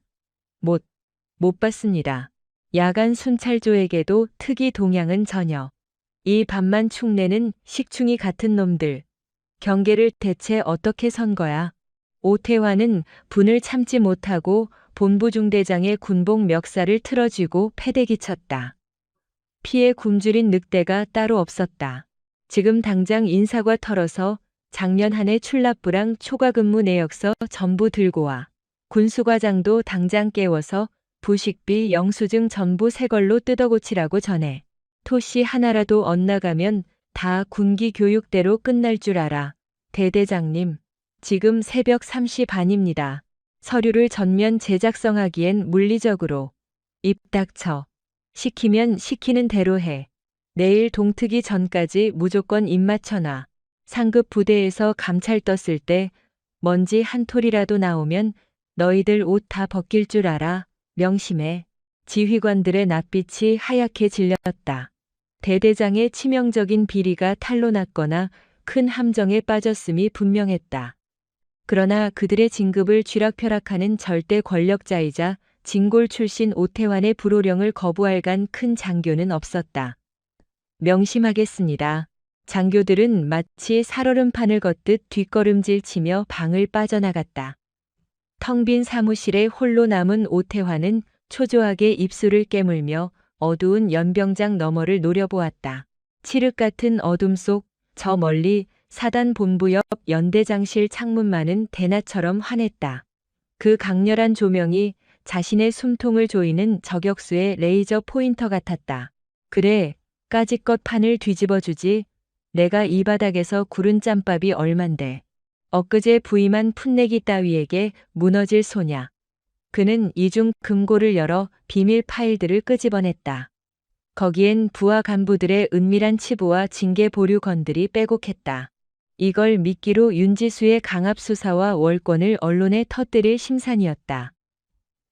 못 봤습니다. 야간 순찰조에게도 특이 동향은 전혀. 이 밤만 축내는 식충이 같은 놈들. 경계를 대체 어떻게 선 거야? 오태환은 분을 참지 못하고 본부 중대장의 군복 멱살을 틀어쥐고 패대기 쳤다. 피에 굶주린 늑대가 따로 없었다. 지금 당장 인사과 털어서 작년 한 해 출납부랑 초과근무 내역서 전부 들고 와. 군수과장도 당장 깨워서 부식비 영수증 전부 새 걸로 뜯어고치라고 전해. 토시 하나라도 엇나가면 다 군기 교육대로 끝날 줄 알아. 대대장님, 지금 새벽 3시 반입니다. 서류를 전면 제작성하기엔 물리적으로. 입 닥쳐. 시키면 시키는 대로 해. 내일 동트기 전까지 무조건 입 맞춰놔. 상급 부대에서 감찰 떴을 때 먼지 한 톨이라도 나오면 너희들 옷 다 벗길 줄 알아. 명심해. 지휘관들의 낯빛이 하얗게 질렸다. 대대장의 치명적인 비리가 탄로났거나 큰 함정에 빠졌음이 분명했다. 그러나 그들의 진급을 쥐락펴락하는 절대 권력자이자 진골 출신 오태환의 불호령을 거부할 간 큰 장교는 없었다. 명심하겠습니다. 장교들은 마치 살얼음판을 걷듯 뒷걸음질 치며 방을 빠져나갔다. 텅 빈 사무실에 홀로 남은 오태환은 초조하게 입술을 깨물며 어두운 연병장 너머를 노려보았다. 칠흑 같은 어둠 속 저 멀리 사단 본부 옆 연대장실 창문만은 대낮처럼 환했다. 그 강렬한 조명이 자신의 숨통을 조이는 저격수의 레이저 포인터 같았다. 그래, 까짓것 판을 뒤집어주지. 내가 이 바닥에서 구른 짬밥이 얼만데. 엊그제 부임한 풋내기 따위에게 무너질 소냐. 그는 이중 금고를 열어 비밀 파일들을 끄집어냈다. 거기엔 부하 간부들의 은밀한 치부와 징계 보류건들이 빼곡했다. 이걸 미끼로 윤지수의 강압 수사와 월권을 언론에 터뜨릴 심산이었다.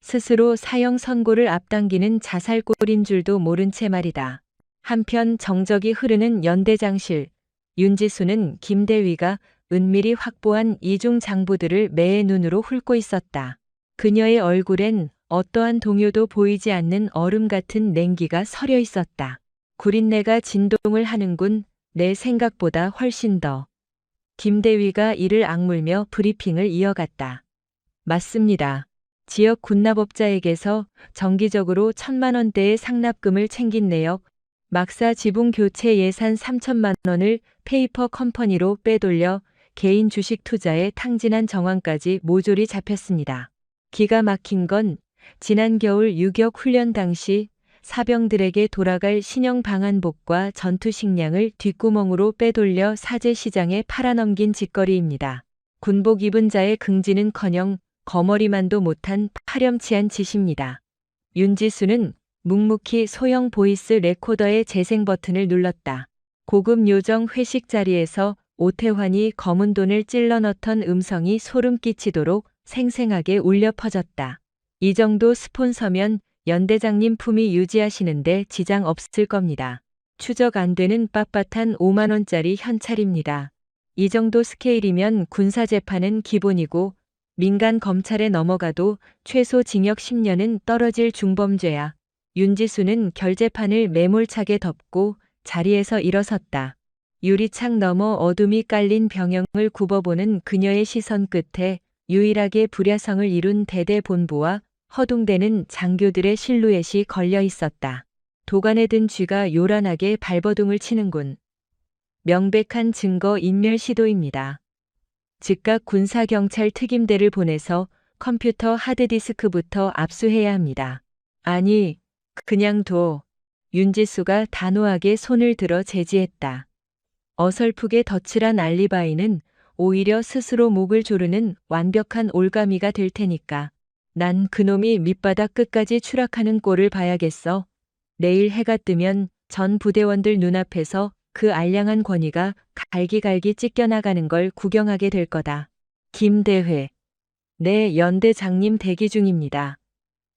스스로 사형 선고를 앞당기는 자살골인 줄도 모른 채 말이다. 한편 정적이 흐르는 연대장실, 윤지수는 김대위가 은밀히 확보한 이중 장부들을 매의 눈으로 훑고 있었다. 그녀의 얼굴엔 어떠한 동요도 보이지 않는 얼음 같은 냉기가 서려 있었다. 구린내가 진동을 하는군. 내 생각보다 훨씬 더. 김대위가 이를 악물며 브리핑을 이어갔다. 맞습니다. 지역 군납업자에게서 정기적으로 1,000만 원대의 상납금을 챙긴 내역, 막사 지붕 교체 예산 3천만 원을 페이퍼 컴퍼니로 빼돌려 개인 주식 투자에 탕진한 정황까지 모조리 잡혔습니다. 기가 막힌 건 지난 겨울 유격 훈련 당시 사병들에게 돌아갈 신형 방한복과 전투 식량을 뒷구멍으로 빼돌려 사제 시장에 팔아넘긴 짓거리입니다. 군복 입은 자의 긍지는커녕 거머리만도 못한 파렴치한 짓입니다. 윤지수는 묵묵히 소형 보이스 레코더의 재생 버튼을 눌렀다. 고급 요정 회식 자리에서 오태환이 검은 돈을 찔러 넣던 음성이 소름 끼치도록 생생하게 울려 퍼졌다. 이 정도 스폰서면 연대장님 품위 유지하시는데 지장 없을 겁니다. 추적 안 되는 빳빳한 5만 원짜리 현찰입니다. 이 정도 스케일이면 군사재판은 기본이고 민간 검찰에 넘어가도 최소 징역 10년은 떨어질 중범죄야. 윤지수는 결재판을 매몰차게 덮고 자리에서 일어섰다. 유리창 너머 어둠이 깔린 병영을 굽어보는 그녀의 시선 끝에 유일하게 불야성을 이룬 대대본부와 허둥대는 장교들의 실루엣이 걸려 있었다. 도관에 든 쥐가 요란하게 발버둥을 치는군. 명백한 증거 인멸 시도입니다. 즉각 군사경찰 특임대를 보내서 컴퓨터 하드디스크부터 압수해야 합니다. 아니, 그냥 둬. 윤지수가 단호하게 손을 들어 제지했다. 어설프게 덧칠한 알리바이는 오히려 스스로 목을 조르는 완벽한 올가미가 될 테니까. 난 그놈이 밑바닥 끝까지 추락하는 꼴을 봐야겠어. 내일 해가 뜨면 전 부대원들 눈앞에서 그 알량한 권위가 갈기갈기 찢겨나가는 걸 구경하게 될 거다. 김대회. 네, 연대장님 대기 중입니다.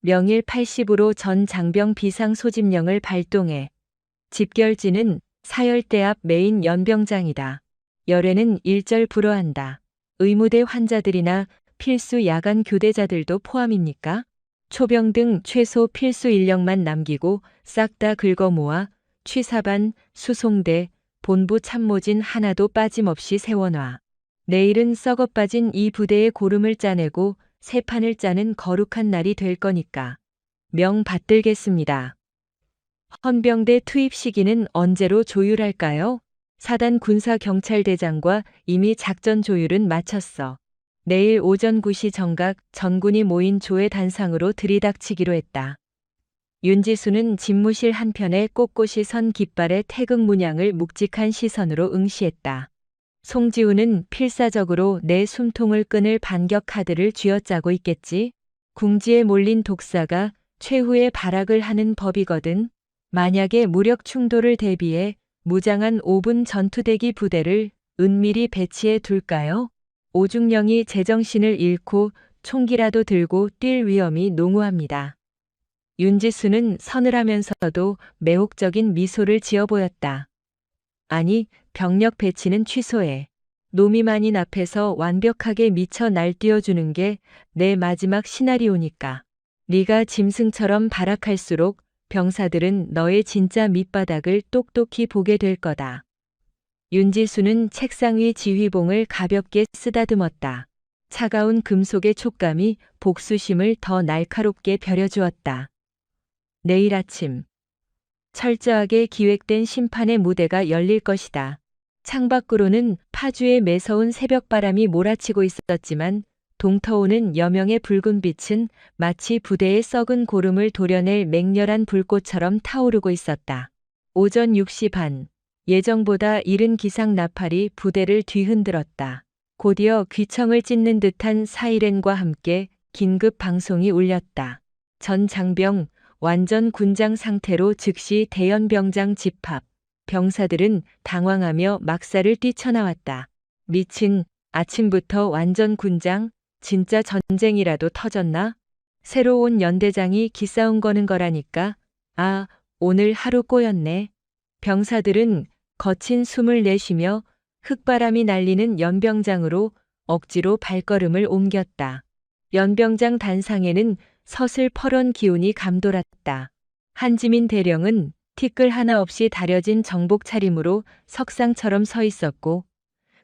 명일 80으로 전 장병 비상 소집령을 발동해. 집결지는 사열대 앞 메인 연병장이다. 열애는 일절 불허한다. 의무대 환자들이나 필수 야간 교대자들도 포함입니까? 초병 등 최소 필수 인력만 남기고 싹 다 긁어 모아 취사반, 수송대, 본부 참모진 하나도 빠짐없이 세워놔. 내일은 썩어 빠진 이 부대의 고름을 짜내고 새 판을 짜는 거룩한 날이 될 거니까. 명 받들겠습니다. 헌병대 투입 시기는 언제로 조율할까요? 사단 군사경찰대장과 이미 작전 조율은 마쳤어. 내일 오전 9시 정각 전군이 모인 조의 단상으로 들이닥치기로 했다. 윤지수는 집무실 한편에 꼿꼿이 선 깃발의 태극 문양을 묵직한 시선으로 응시했다. 송지우는 필사적으로 내 숨통을 끊을 반격 카드를 쥐어짜고 있겠지. 궁지에 몰린 독사가 최후의 발악을 하는 법이거든. 만약에 무력 충돌을 대비해 무장한 5분 전투대기 부대를 은밀히 배치해 둘까요? 오중령이 제정신을 잃고 총기라도 들고 뛸 위험이 농후합니다. 윤지수는 서늘하면서도 매혹적인 미소를 지어 보였다. 아니, 병력 배치는 취소해. 노미만인 앞에서 완벽하게 미쳐 날뛰어주는 게 내 마지막 시나리오니까. 네가 짐승처럼 발악할수록 병사들은 너의 진짜 밑바닥을 똑똑히 보게 될 거다. 윤지수는 책상 위 지휘봉을 가볍게 쓰다듬었다. 차가운 금속의 촉감이 복수심을 더 날카롭게 벼려주었다. 내일 아침 철저하게 기획된 심판의 무대가 열릴 것이다. 창밖으로는 파주의 매서운 새벽바람이 몰아치고 있었지만 동터오는 여명의 붉은 빛은 마치 부대의 썩은 고름을 도려낼 맹렬한 불꽃처럼 타오르고 있었다. 오전 6시 반, 예정보다 이른 기상 나팔이 부대를 뒤흔들었다. 곧이어 귀청을 찢는 듯한 사이렌과 함께 긴급 방송이 울렸다. 전 장병, 완전 군장 상태로 즉시 대연병장 집합. 병사들은 당황하며 막사를 뛰쳐나왔다. 미친, 아침부터 완전 군장, 진짜 전쟁이라도 터졌나? 새로 온 연대장이 기싸움 거는 거라니까. 아, 오늘 하루 꼬였네. 병사들은 거친 숨을 내쉬며 흙바람이 날리는 연병장으로 억지로 발걸음을 옮겼다. 연병장 단상에는 서슬퍼런 기운이 감돌았다. 한지민 대령은 티끌 하나 없이 다려진 정복 차림으로 석상처럼 서 있었고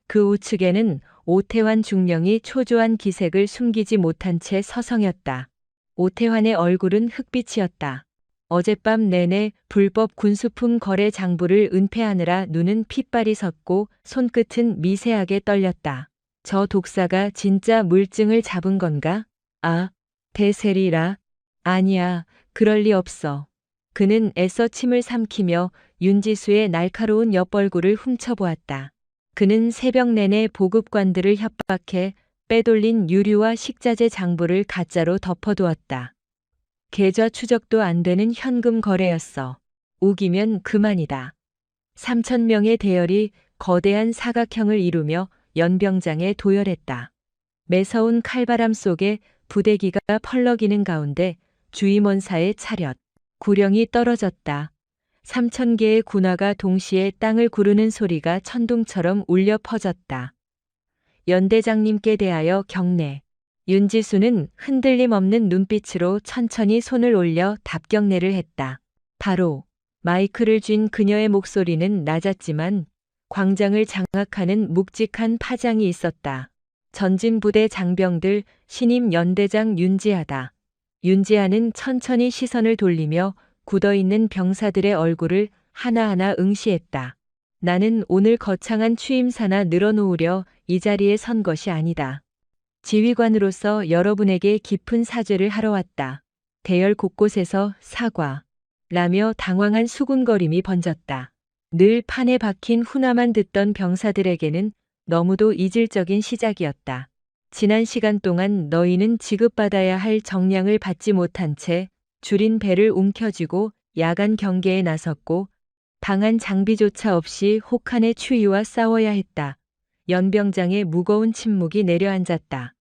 그 우측에는 오태환 중령이 초조한 기색을 숨기지 못한 채 서성였다. 오태환의 얼굴은 흑빛이었다. 어젯밤 내내 불법 군수품 거래 장부를 은폐하느라 눈은 핏발이 섰고 손끝은 미세하게 떨렸다. 저 독사가 진짜 물증을 잡은 건가? 아, 대세리라. 아니야, 그럴 리 없어. 그는 애써 침을 삼키며 윤지수의 날카로운 옆얼굴을 훔쳐보았다. 그는 새벽 내내 보급관들을 협박해 빼돌린 유류와 식자재 장부를 가짜로 덮어두었다. 계좌 추적도 안 되는 현금 거래였어. 우기면 그만이다. 3,000명의 대열이 거대한 사각형을 이루며 연병장에 도열했다. 매서운 칼바람 속에 부대기가 펄럭이는 가운데 주임원사의 차렷, 구령이 떨어졌다. 3,000개의 군화가 동시에 땅을 구르는 소리가 천둥처럼 울려 퍼졌다. 연대장님께 대하여 경례. 윤지수는 흔들림 없는 눈빛으로 천천히 손을 올려 답경례를 했다. 바로 마이크를 쥔 그녀의 목소리는 낮았지만 광장을 장악하는 묵직한 파장이 있었다. 전진부대 장병들 신임 연대장 윤지하다. 윤지하는 천천히 시선을 돌리며 굳어있는 병사들의 얼굴을 하나하나 응시했다. 나는 오늘 거창한 취임사나 늘어놓으려 이 자리에 선 것이 아니다. 지휘관으로서 여러분에게 깊은 사죄를 하러 왔다. 대열 곳곳에서 사과, 라며 당황한 수군거림이 번졌다. 늘 판에 박힌 훈화만 듣던 병사들에게는 너무도 이질적인 시작이었다. 지난 시간 동안 너희는 지급받아야 할 정량을 받지 못한 채 줄인 배를 움켜쥐고 야간 경계에 나섰고 방한 장비조차 없이 혹한의 추위와 싸워야 했다. 연병장의 무거운 침묵이 내려앉았다.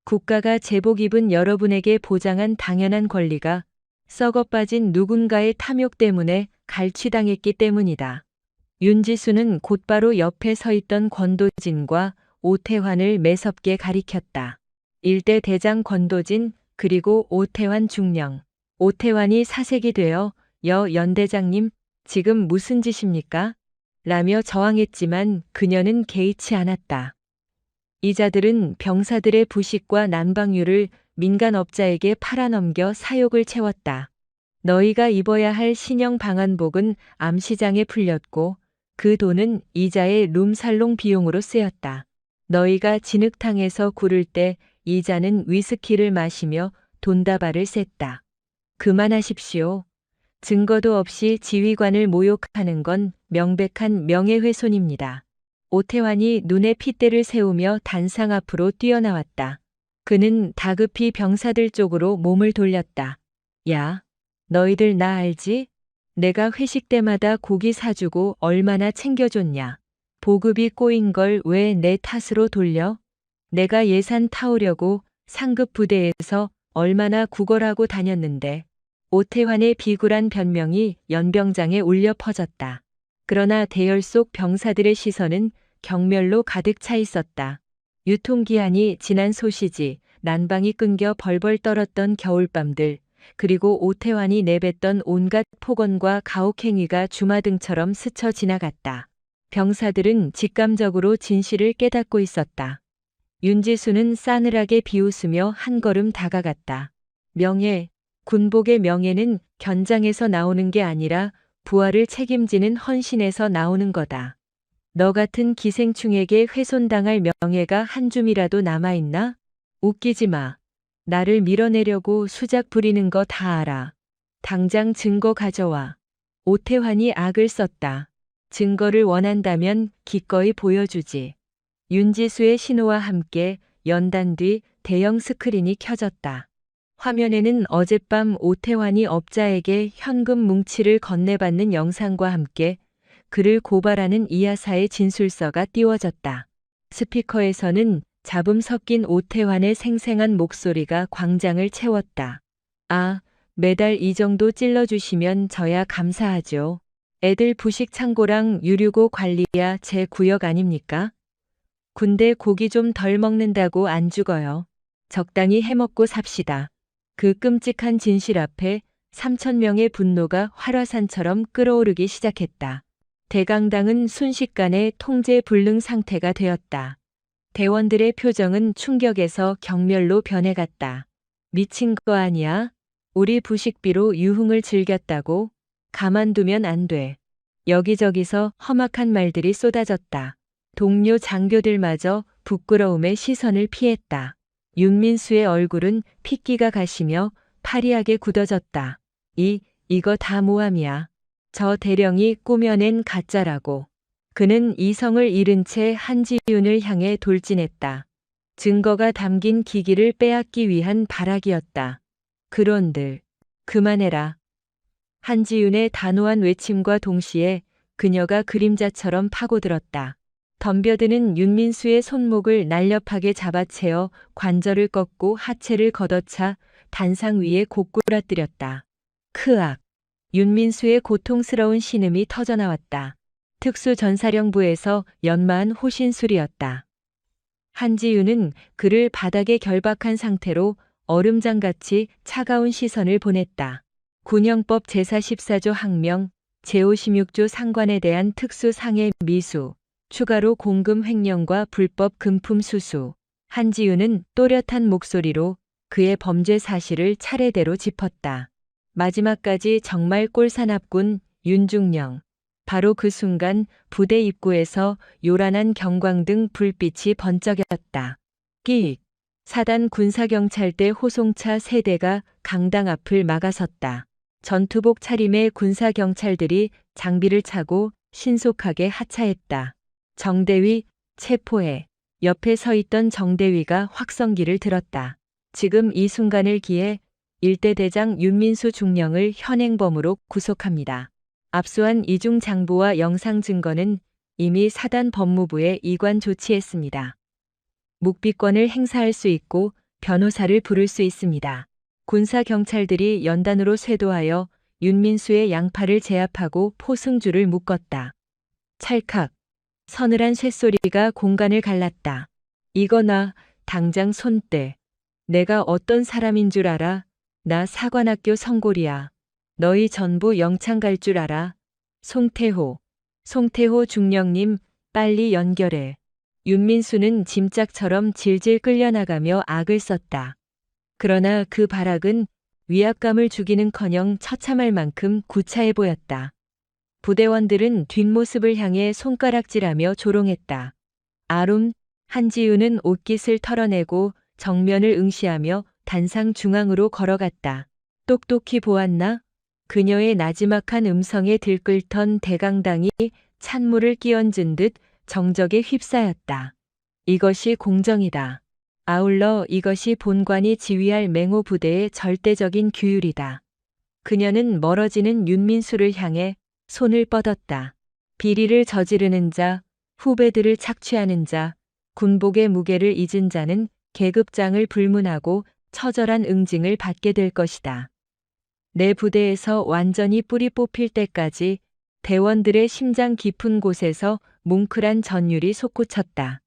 국가가 제복 입은 여러분에게 보장한 당연한 권리가 썩어빠진 누군가의 탐욕 때문에 갈취당했기 때문이다. 윤지수는 곧바로 옆에 서 있던 권도진과 오태환을 매섭게 가리켰다. 일대 대장 권도진 그리고 오태환 중령. 오태환이 사색이 되어 여 연대장님 지금 무슨 짓입니까? 라며 저항했지만 그녀는 개의치 않았다. 이 자들은 병사들의 부식과 난방유를 민간업자에게 팔아넘겨 사욕을 채웠다. 너희가 입어야 할 신형 방한복은 암시장에 풀렸고 그 돈은 이자의 룸살롱 비용으로 쓰였다. 너희가 진흙탕에서 구를 때 이자는 위스키를 마시며 돈다발을 셌다. 그만하십시오. 증거도 없이 지휘관을 모욕하는 건 명백한 명예훼손입니다. 오태환이 눈에 핏대를 세우며 단상 앞으로 뛰어나왔다. 그는 다급히 병사들 쪽으로 몸을 돌렸다. 야, 너희들 나 알지? 내가 회식 때마다 고기 사주고 얼마나 챙겨줬냐. 보급이 꼬인 걸 왜 내 탓으로 돌려? 내가 예산 타오려고 상급 부대에서 얼마나 구걸하고 다녔는데. 오태환의 비굴한 변명이 연병장에 울려 퍼졌다. 그러나 대열 속 병사들의 시선은 경멸로 가득 차 있었다. 유통기한이 지난 소시지, 난방이 끊겨 벌벌 떨었던 겨울밤들, 그리고 오태환이 내뱉던 온갖 폭언과 가혹행위가 주마등처럼 스쳐 지나갔다. 병사들은 직감적으로 진실을 깨닫고 있었다. 윤지수는 싸늘하게 비웃으며 한 걸음 다가갔다. 명예, 군복의 명예는 견장에서 나오는 게 아니라 부하를 책임지는 헌신에서 나오는 거다. 너 같은 기생충에게 훼손당할 명예가 한 줌이라도 남아있나? 웃기지 마. 나를 밀어내려고 수작 부리는 거 다 알아. 당장 증거 가져와. 오태환이 악을 썼다. 증거를 원한다면 기꺼이 보여주지. 윤지수의 신호와 함께 연단 뒤 대형 스크린이 켜졌다. 화면에는 어젯밤 오태환이 업자에게 현금 뭉치를 건네받는 영상과 함께 그를 고발하는 이하사의 진술서가 띄워졌다. 스피커에서는 잡음 섞인 오태환의 생생한 목소리가 광장을 채웠다. 아, 매달 이 정도 찔러주시면 저야 감사하죠. 애들 부식 창고랑 유류고 관리야 제 구역 아닙니까? 군대 고기 좀 덜 먹는다고 안 죽어요. 적당히 해먹고 삽시다. 그 끔찍한 진실 앞에 3,000명의 분노가 활화산처럼 끓어오르기 시작했다. 대강당은 순식간에 통제 불능 상태가 되었다. 대원들의 표정은 충격에서 경멸로 변해갔다. 미친 거 아니야? 우리 부식비로 유흥을 즐겼다고? 가만두면 안 돼. 여기저기서 험악한 말들이 쏟아졌다. 동료 장교들마저 부끄러움의 시선을 피했다. 윤민수의 얼굴은 핏기가 가시며 파리하게 굳어졌다. 이거 다 모함이야. 저 대령이 꾸며낸 가짜라고. 그는 이성을 잃은 채 한지윤을 향해 돌진했다. 증거가 담긴 기기를 빼앗기 위한 발악이었다. 그런들, 그만해라. 한지윤의 단호한 외침과 동시에 그녀가 그림자처럼 파고들었다. 덤벼드는 윤민수의 손목을 날렵하게 잡아채어 관절을 꺾고 하체를 걷어차 단상 위에 고꾸라뜨렸다. 크악! 윤민수의 고통스러운 신음이 터져나왔다. 특수전사령부에서 연마한 호신술이었다. 한지윤은 그를 바닥에 결박한 상태로 얼음장같이 차가운 시선을 보냈다. 군형법 제44조 항명, 제56조 상관에 대한 특수상해 미수, 추가로 공금 횡령과 불법 금품 수수. 한지윤은 또렷한 목소리로 그의 범죄 사실을 차례대로 짚었다. 마지막까지 정말 꼴사납군, 윤중령. 바로 그 순간 부대 입구에서 요란한 경광등 불빛이 번쩍였다. 끼익. 사단 군사경찰대 호송차 3대가 강당 앞을 막아섰다. 전투복 차림의 군사경찰들이 장비를 차고 신속하게 하차했다. 정대위, 체포해. 옆에 서 있던 정대위가 확성기를 들었다. 지금 이 순간을 기해 일대 대장 윤민수 중령을 현행범으로 구속합니다. 압수한 이중 장부와 영상 증거는 이미 사단 법무부에 이관 조치했습니다. 묵비권을 행사할 수 있고 변호사를 부를 수 있습니다. 군사경찰들이 연단으로 쇄도하여 윤민수의 양팔을 제압하고 포승줄을 묶었다. 찰칵. 서늘한 쇳소리가 공간을 갈랐다. 이거 나 당장 손 떼. 내가 어떤 사람인 줄 알아? 나 사관학교 성골이야. 너희 전부 영창 갈 줄 알아? 송태호 중령님 빨리 연결해. 윤민수는 짐짝처럼 질질 끌려나가며 악을 썼다. 그러나 그 발악은 위압감을 주기는커녕 처참할 만큼 구차해 보였다. 부대원들은 뒷모습을 향해 손가락질하며 조롱했다. 아룸, 한지윤은 옷깃을 털어내고 정면을 응시하며 단상 중앙으로 걸어갔다. 똑똑히 보았나? 그녀의 나지막한 음성에 들끓던 대강당이 찬물을 끼얹은 듯 정적에 휩싸였다. 이것이 공정이다. 아울러 이것이 본관이 지휘할 맹호 부대의 절대적인 규율이다. 그녀는 멀어지는 윤민수를 향해 손을 뻗었다. 비리를 저지르는 자, 후배들을 착취하는 자, 군복의 무게를 잊은 자는 계급장을 불문하고 처절한 응징을 받게 될 것이다. 내 부대에서 완전히 뿌리 뽑힐 때까지 대원들의 심장 깊은 곳에서 뭉클한 전율이 솟구쳤다.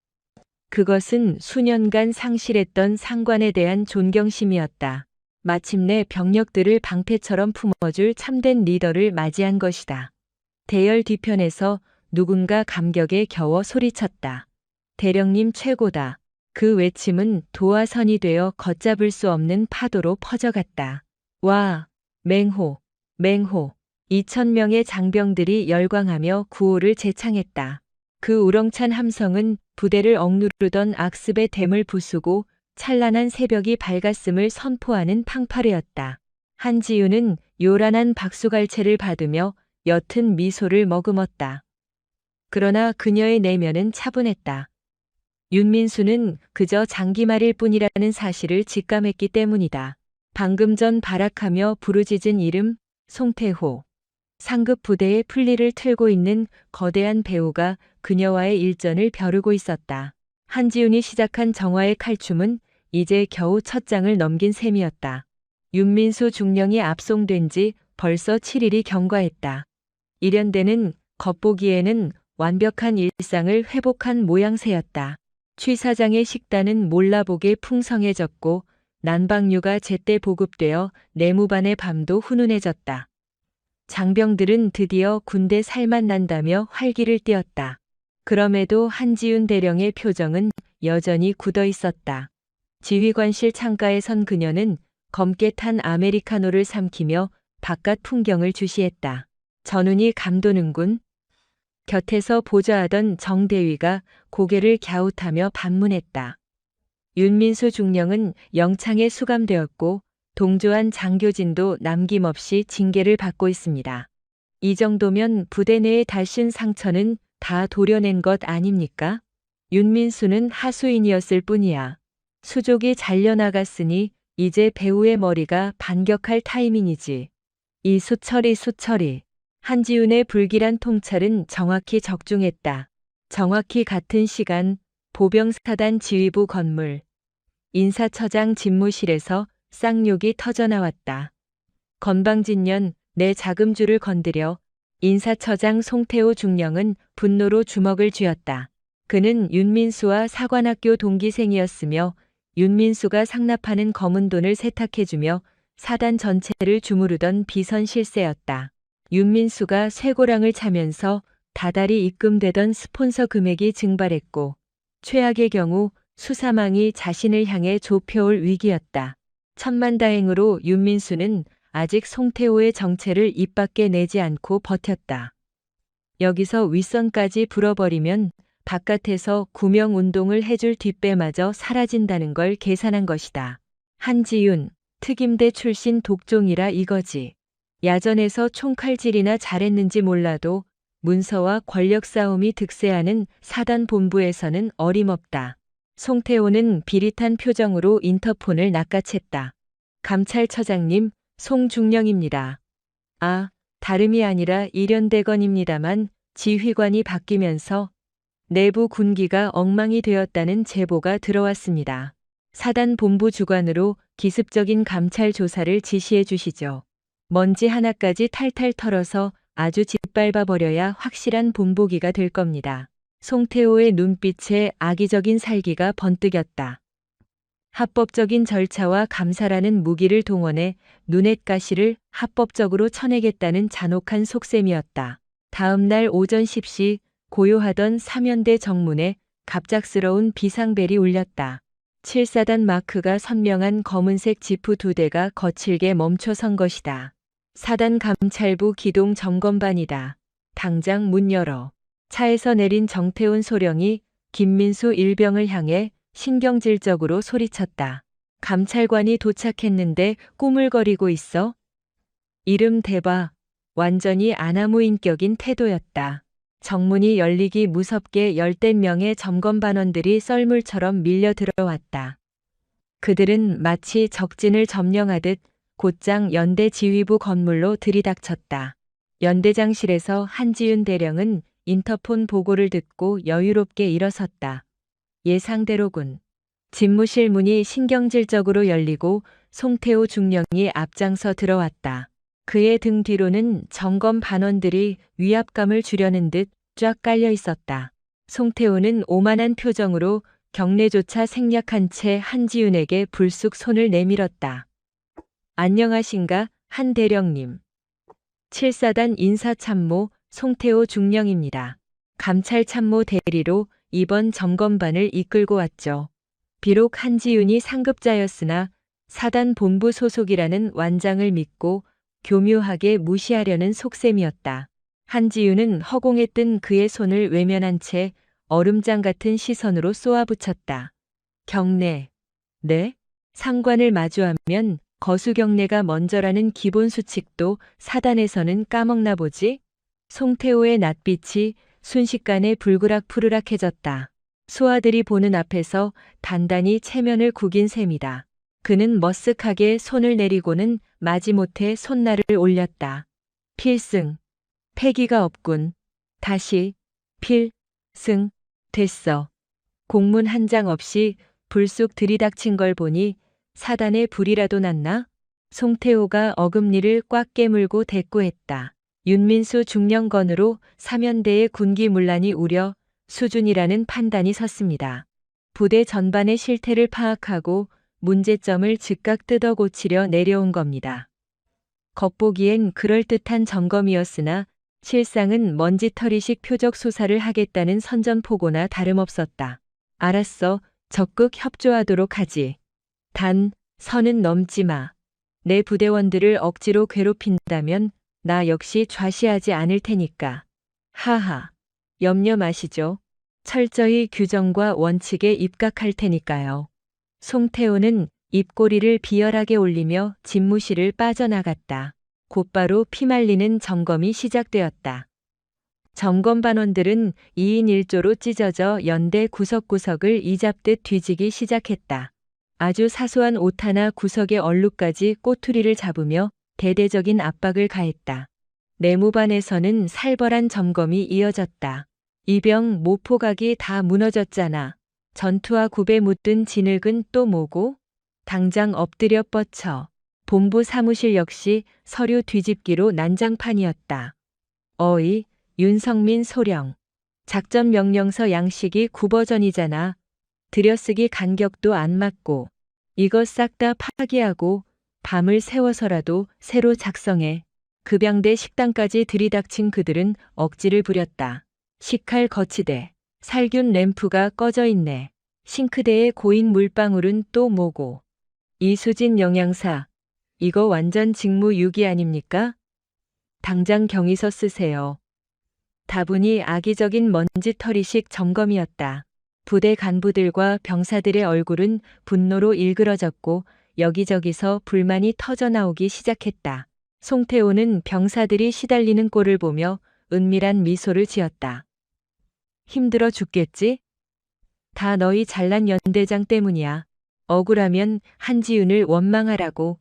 그것은 수년간 상실했던 상관에 대한 존경심이었다. 마침내 병력들을 방패처럼 품어줄 참된 리더를 맞이한 것이다. 대열 뒤편에서 누군가 감격에 겨워 소리쳤다. 대령님 최고다. 그 외침은 도화선이 되어 걷잡을 수 없는 파도로 퍼져갔다. 와, 맹호, 맹호. 2,000명의 장병들이 열광하며 구호를 제창했다. 그 우렁찬 함성은 부대를 억누르던 악습의 댐을 부수고 찬란한 새벽이 밝았음을 선포하는 팡파르였다. 한지윤은 요란한 박수갈채를 받으며 옅은 미소를 머금었다. 그러나 그녀의 내면은 차분했다. 윤민수는 그저 장기말일 뿐이라는 사실을 직감했기 때문이다. 방금 전 발악하며 부르짖은 이름, 송태호. 상급 부대의 풀리를 틀고 있는 거대한 배우가 그녀와의 일전을 벼르고 있었다. 한지윤이 시작한 정화의 칼춤은 이제 겨우 첫 장을 넘긴 셈이었다. 윤민수 중령이 압송된 지 벌써 7일이 경과했다. 일연대는 겉보기에는 완벽한 일상을 회복한 모양새였다. 취 사장의 식단은 몰라보게 풍성해졌고 난방류가 제때 보급되어 내무반의 밤도 훈훈해졌다. 장병들은 드디어 군대 살맛 난다며 활기를 띠었다. 그럼에도 한지윤 대령의 표정은 여전히 굳어 있었다. 지휘관실 창가에 선 그녀는 검게 탄 아메리카노를 삼키며 바깥 풍경을 주시했다. 전운이 감도는군. 곁에서 보좌하던 정대위가 고개를 갸웃하며 반문했다. 윤민수 중령은 영창에 수감되었고 동조한 장교진도 남김없이 징계를 받고 있습니다. 이 정도면 부대 내의 달신 상처는 다 도려낸 것 아닙니까? 윤민수는 하수인이었을 뿐이야. 수족이 잘려나갔으니 이제 배우의 머리가 반격할 타이밍이지. 이 수철이. 한지윤의 불길한 통찰은 정확히 적중했다. 정확히 같은 시간 보병사단 지휘부 건물. 인사처장 집무실에서 쌍욕이 터져나왔다. 건방진년, 내 자금줄을 건드려. 인사처장 송태호 중령은 분노로 주먹을 쥐었다. 그는 윤민수와 사관학교 동기생이었으며 윤민수가 상납하는 검은 돈을 세탁해주며 사단 전체를 주무르던 비선 실세였다. 윤민수가 쇠고랑을 차면서 다달이 입금되던 스폰서 금액이 증발했고 최악의 경우 수사망이 자신을 향해 좁혀올 위기였다. 천만다행으로 윤민수는 아직 송태호의 정체를 입 밖에 내지 않고 버텼다. 여기서 윗선까지 불어버리면 바깥에서 구명운동을 해줄 뒷배마저 사라진다는 걸 계산한 것이다. 한지윤, 특임대 출신 독종이라 이거지. 야전에서 총칼질이나 잘했는지 몰라도 문서와 권력 싸움이 득세하는 사단 본부에서는 어림없다. 송태호는 비릿한 표정으로 인터폰을 낚아챘다. 감찰처장님, 송중령입니다. 아, 다름이 아니라 일연대건입니다만 지휘관이 바뀌면서 내부 군기가 엉망이 되었다는 제보가 들어왔습니다. 사단 본부 주관으로 기습적인 감찰 조사를 지시해 주시죠. 먼지 하나까지 탈탈 털어서 아주 짓밟아 버려야 확실한 본보기가 될 겁니다. 송태호의 눈빛에 악의적인 살기가 번뜩였다. 합법적인 절차와 감사라는 무기를 동원해 눈엣가시를 합법적으로 쳐내겠다는 잔혹한 속셈이었다. 다음 날 오전 10시 고요하던 3연대 정문에 갑작스러운 비상벨이 울렸다. 7사단 마크가 선명한 검은색 지프 2대가 거칠게 멈춰선 것이다. 사단 감찰부 기동 점검반이다. 당장 문 열어. 차에서 내린 정태훈 소령이 김민수 일병을 향해 신경질적으로 소리쳤다. 감찰관이 도착했는데 꾸물거리고 있어? 이름 대봐. 완전히 아나무인격인 태도였다. 정문이 열리기 무섭게 열댓 명의 점검반원들이 썰물처럼 밀려 들어왔다. 그들은 마치 적진을 점령하듯 곧장 연대 지휘부 건물로 들이닥쳤다. 연대장실에서 한지윤 대령은 인터폰 보고를 듣고 여유롭게 일어섰다. 예상대로군. 집무실 문이 신경질적으로 열리고 송태호 중령이 앞장서 들어왔다. 그의 등 뒤로는 점검 반원들이 위압감을 주려는 듯 쫙 깔려 있었다. 송태호는 오만한 표정으로 경례조차 생략한 채 한지윤에게 불쑥 손을 내밀었다. 안녕하신가, 한 대령님. 7사단 인사참모 송태호 중령입니다. 감찰참모 대리로 이번 점검반을 이끌고 왔죠. 비록 한지윤이 상급자였으나 사단 본부 소속이라는 완장을 믿고 교묘하게 무시하려는 속셈이었다. 한지윤은 허공에 뜬 그의 손을 외면한 채 얼음장 같은 시선으로 쏘아붙였다. 경례. 네? 상관을 마주하면 거수경례가 먼저라는 기본 수칙도 사단에서는 까먹나 보지? 송태호의 낯빛이 순식간에 불그락푸르락해졌다. 수하들이 보는 앞에서 단단히 체면을 구긴 셈이다. 그는 머쓱하게 손을 내리고는 마지못해 손날을 올렸다. 필승. 패기가 없군. 다시. 필승. 됐어. 공문 한 장 없이 불쑥 들이닥친 걸 보니 사단에 불이라도 났나? 송태호가 어금니를 꽉 깨물고 대꾸했다. 윤민수 중령건으로 사면대의 군기문란이 우려 수준이라는 판단이 섰습니다. 부대 전반의 실태를 파악하고 문제점을 즉각 뜯어 고치려 내려온 겁니다. 겉보기엔 그럴듯한 점검이었으나 실상은 먼지털이식 표적 수사를 하겠다는 선전포고나 다름없었다. 알았어, 적극 협조하도록 하지. 단, 선은 넘지 마. 내 부대원들을 억지로 괴롭힌다면 나 역시 좌시하지 않을 테니까. 하하. 염려 마시죠. 철저히 규정과 원칙에 입각할 테니까요. 송태호는 입꼬리를 비열하게 올리며 집무실을 빠져나갔다. 곧바로 피말리는 점검이 시작되었다. 점검반원들은 2인 1조로 찢어져 연대 구석구석을 이잡듯 뒤지기 시작했다. 아주 사소한 오타나 구석의 얼룩까지 꼬투리를 잡으며 대대적인 압박을 가했다. 내무반에서는 살벌한 점검이 이어졌다. 이병 모포각이 다 무너졌잖아. 전투와 굽에 묻든 진흙은 또 뭐고? 당장 엎드려 뻗쳐. 본부 사무실 역시 서류 뒤집기로 난장판이었다. 어이, 윤성민 소령. 작전 명령서 양식이 구버전이잖아. 들여쓰기 간격도 안 맞고. 이거 싹 다 파기하고 밤을 새워서라도 새로 작성해. 급양대 식당까지 들이닥친 그들은 억지를 부렸다. 식칼 거치대. 살균 램프가 꺼져 있네. 싱크대의 고인 물방울은 또 뭐고. 이수진 영양사. 이거 완전 직무유기 아닙니까? 당장 경위서 쓰세요. 다분히 악의적인 먼지털이식 점검이었다. 부대 간부들과 병사들의 얼굴은 분노로 일그러졌고 여기저기서 불만이 터져나오기 시작했다. 송태호는 병사들이 시달리는 꼴을 보며 은밀한 미소를 지었다. 힘들어 죽겠지? 다 너희 잘난 연대장 때문이야. 억울하면 한지윤을 원망하라고.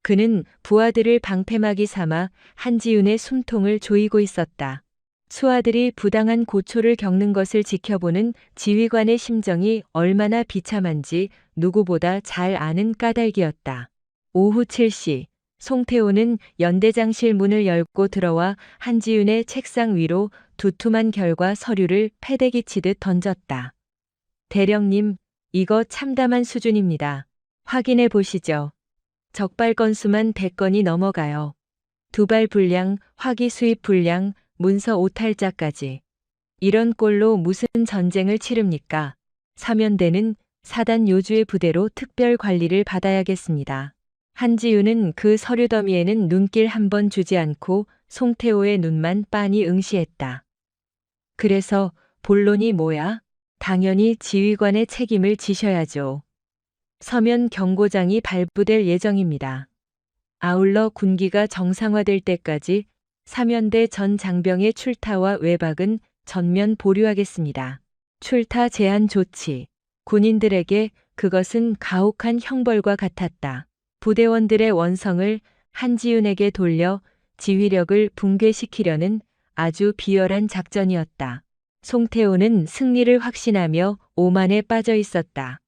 그는 부하들을 방패막이 삼아 한지윤의 숨통을 조이고 있었다. 수하들이 부당한 고초를 겪는 것을 지켜보는 지휘관의 심정이 얼마나 비참한지 누구보다 잘 아는 까닭이었다. 오후 7시, 송태호는 연대장실 문을 열고 들어와 한지윤의 책상 위로 두툼한 결과 서류를 패대기 치듯 던졌다. 대령님, 이거 참담한 수준입니다. 확인해 보시죠. 적발 건수만 100건이 넘어가요. 두발 불량, 화기 수입 불량, 문서 오탈자까지. 이런 꼴로 무슨 전쟁을 치릅니까? 사면대는 사단 요주의 부대로 특별 관리를 받아야겠습니다. 한지윤은 그 서류 더미에는 눈길 한 번 주지 않고 송태호의 눈만 빤히 응시했다. 그래서 본론이 뭐야? 당연히 지휘관의 책임을 지셔야죠. 서면 경고장이 발부될 예정입니다. 아울러 군기가 정상화될 때까지 사면대 전 장병의 출타와 외박은 전면 보류하겠습니다. 출타 제한 조치. 군인들에게 그것은 가혹한 형벌과 같았다. 부대원들의 원성을 한지윤에게 돌려 지휘력을 붕괴시키려는 아주 비열한 작전이었다. 송태호는 승리를 확신하며 오만에 빠져 있었다.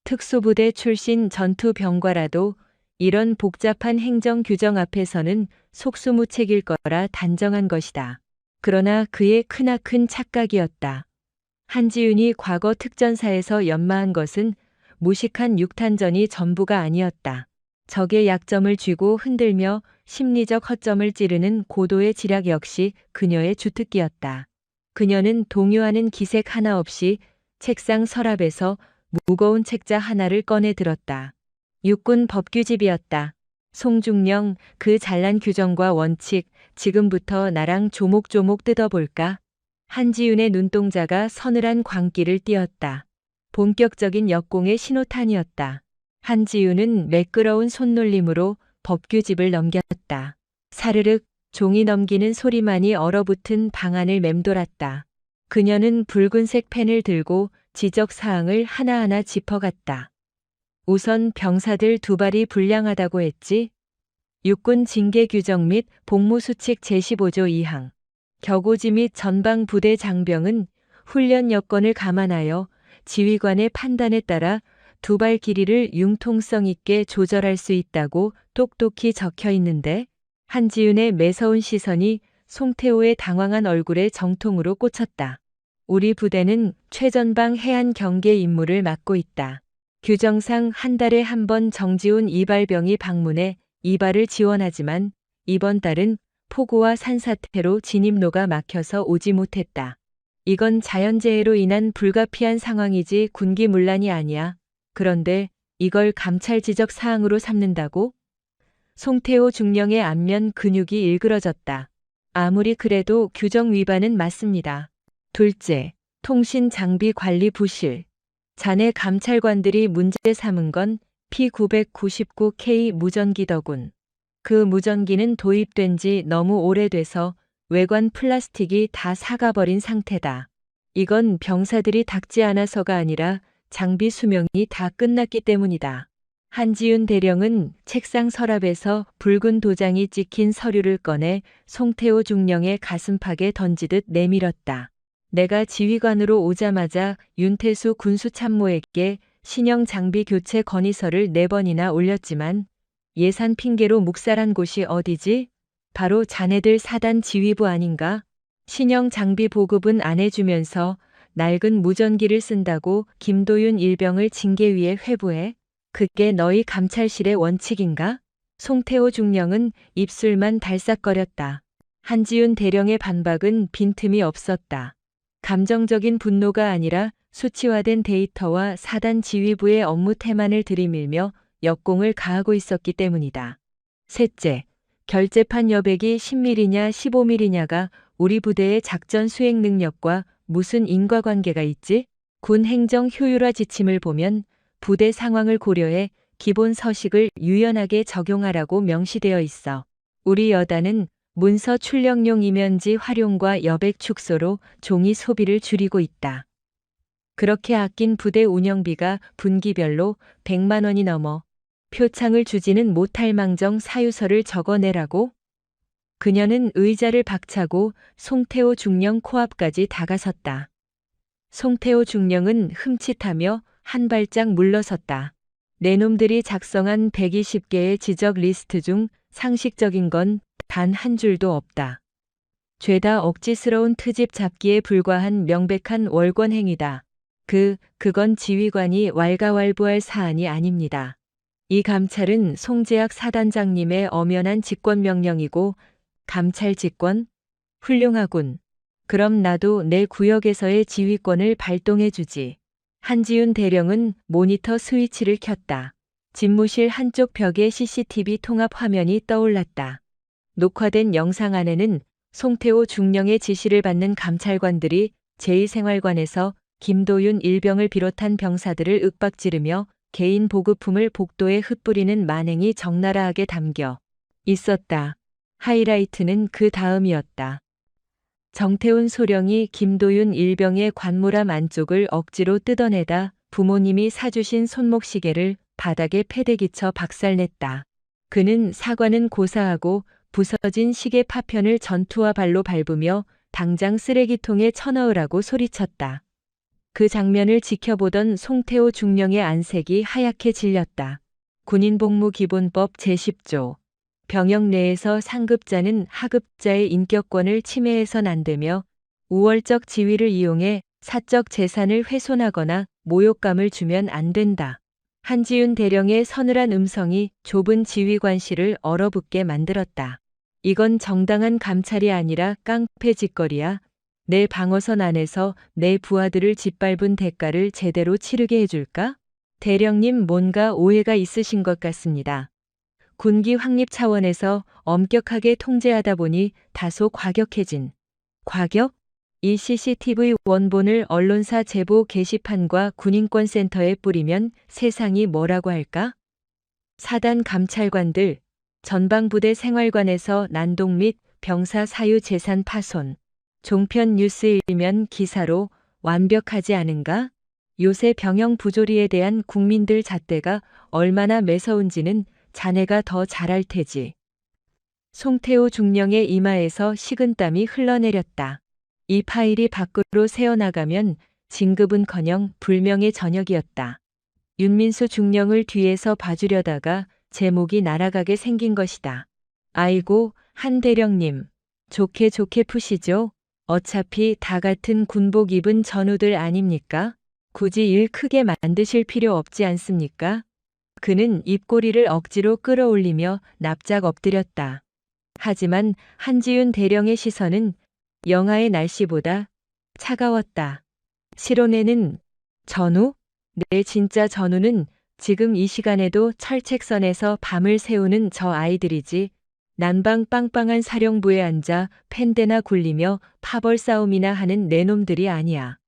특수부대 출신 전투병과라도 이런 복잡한 행정 규정 앞에서는 속수무책일 거라 단정한 것이다. 그러나 그의 크나큰 착각이었다. 한지윤이 과거 특전사에서 연마한 것은 무식한 육탄전이 전부가 아니었다. 적의 약점을 쥐고 흔들며 심리적 허점을 찌르는 고도의 지략 역시 그녀의 주특기였다. 그녀는 동요하는 기색 하나 없이 책상 서랍에서 무거운 책자 하나를 꺼내 들었다. 육군 법규집이었다. 송중령, 그 잘난 규정과 원칙, 지금부터 나랑 조목조목 뜯어볼까? 한지윤의 눈동자가 서늘한 광기를 띄었다. 본격적인 역공의 신호탄이었다. 한지윤은 매끄러운 손놀림으로 법규집을 넘겼다. 사르륵 종이 넘기는 소리만이 얼어붙은 방안을 맴돌았다. 그녀는 붉은색 펜을 들고 지적사항을 하나하나 짚어갔다. 우선 병사들 두 발이 불량하다고 했지? 육군 징계 규정 및 복무수칙 제15조 2항. 격오지 및 전방 부대 장병은 훈련 여건을 감안하여 지휘관의 판단에 따라 두 발 길이를 융통성 있게 조절할 수 있다고 똑똑히 적혀 있는데, 한지윤의 매서운 시선이 송태호의 당황한 얼굴에 정통으로 꽂혔다. 우리 부대는 최전방 해안 경계 임무를 맡고 있다. 규정상 한 달에 한 번 정지훈 이발병이 방문해 이발을 지원하지만 이번 달은 폭우와 산사태로 진입로가 막혀서 오지 못했다. 이건 자연재해로 인한 불가피한 상황이지 군기문란이 아니야. 그런데 이걸 감찰 지적 사항으로 삼는다고? 송태호 중령의 안면 근육이 일그러졌다. 아무리 그래도 규정 위반은 맞습니다. 둘째, 통신 장비 관리 부실. 자네 감찰관들이 문제 삼은 건 P999K 무전기더군. 그 무전기는 도입된 지 너무 오래돼서 외관 플라스틱이 다 사가버린 상태다. 이건 병사들이 닦지 않아서가 아니라 장비 수명이 다 끝났기 때문이다. 한지윤 대령은 책상 서랍에서 붉은 도장이 찍힌 서류를 꺼내 송태호 중령의 가슴팍에 던지듯 내밀었다. 내가 지휘관으로 오자마자 윤태수 군수참모에게 신형 장비 교체 건의서를 4번이나 올렸지만 예산 핑계로 묵살한 곳이 어디지? 바로 자네들 사단 지휘부 아닌가? 신형 장비 보급은 안 해주면서 낡은 무전기를 쓴다고 김도윤 일병을 징계위에 회부해? 그게 너희 감찰실의 원칙인가? 송태호 중령은 입술만 달싹거렸다. 한지윤 대령의 반박은 빈틈이 없었다. 감정적인 분노가 아니라 수치화된 데이터와 사단 지휘부의 업무 태만을 들이밀며 역공을 가하고 있었기 때문이다. 셋째, 결재판 여백이 10mm냐 15mm냐가 우리 부대의 작전 수행 능력과 무슨 인과관계가 있지? 군 행정 효율화 지침을 보면 부대 상황을 고려해 기본 서식을 유연하게 적용하라고 명시되어 있어. 우리 여단은 문서 출력용 이면지 활용과 여백 축소로 종이 소비를 줄이고 있다. 그렇게 아낀 부대 운영비가 분기별로 100만 원이 넘어 표창을 주지는 못할 망정 사유서를 적어내라고? 그녀는 의자를 박차고 송태호 중령 코앞까지 다가섰다. 송태호 중령은 흠칫하며 한 발짝 물러섰다. 내 놈들이 작성한 120개의 지적 리스트 중 상식적인 건 단 한 줄도 없다. 죄다 억지스러운 트집 잡기에 불과한 명백한 월권 행위다. 그건 지휘관이 왈가왈부할 사안이 아닙니다. 이 감찰은 송재학 사단장님의 엄연한 직권명령이고 감찰 직권? 훌륭하군. 그럼 나도 내 구역에서의 지휘권을 발동해주지. 한지윤 대령은 모니터 스위치를 켰다. 집무실 한쪽 벽에 CCTV 통합 화면이 떠올랐다. 녹화된 영상 안에는 송태호 중령의 지시를 받는 감찰관들이 제2생활관에서 김도윤 일병을 비롯한 병사들을 윽박지르며 개인 보급품을 복도에 흩뿌리는 만행이 적나라하게 담겨 있었다. 하이라이트는 그 다음이었다. 정태훈 소령이 김도윤 일병의 관무람 안쪽을 억지로 뜯어내다 부모님이 사주신 손목시계를 바닥에 패대기쳐 박살냈다. 그는 사과는 고사하고 부서진 시계 파편을 전투와 발로 밟으며 당장 쓰레기통에 쳐넣으라고 소리쳤다. 그 장면을 지켜보던 송태호 중령의 안색이 하얗게 질렸다. 군인복무기본법 제10조. 병역 내에서 상급자는 하급자의 인격권을 침해해선 안 되며 우월적 지위를 이용해 사적 재산을 훼손하거나 모욕감을 주면 안 된다. 한지윤 대령의 서늘한 음성이 좁은 지휘관실을 얼어붙게 만들었다. 이건 정당한 감찰이 아니라 깡패 짓거리야. 내 방어선 안에서 내 부하들을 짓밟은 대가를 제대로 치르게 해줄까? 대령님, 뭔가 오해가 있으신 것 같습니다. 군기 확립 차원에서 엄격하게 통제하다 보니 다소 과격해진. 과격? 이 CCTV 원본을 언론사 제보 게시판과 군인권센터에 뿌리면 세상이 뭐라고 할까? 사단 감찰관들, 전방부대 생활관에서 난동 및 병사 사유 재산 파손. 종편 뉴스 일면 기사로 완벽하지 않은가? 요새 병영 부조리에 대한 국민들 잣대가 얼마나 매서운지는 자네가 더 잘 알 테지. 송태호 중령의 이마에서 식은땀이 흘러내렸다. 이 파일이 밖으로 새어나가면 진급은커녕 불명의 저녁이었다. 윤민수 중령을 뒤에서 봐주려다가 제목이 날아가게 생긴 것이다. 아이고, 한 대령님. 좋게 푸시죠. 어차피 다 같은 군복 입은 전우들 아닙니까? 굳이 일 크게 만드실 필요 없지 않습니까? 그는 입꼬리를 억지로 끌어올리며 납작 엎드렸다. 하지만 한지윤 대령의 시선은 영하의 날씨보다 차가웠다. 실온에는 전우? 내 진짜 전우는 지금 이 시간에도 철책선에서 밤을 새우는 저 아이들이지. 난방 빵빵한 사령부에 앉아 펜대나 굴리며 파벌 싸움이나 하는 내놈들이 아니야.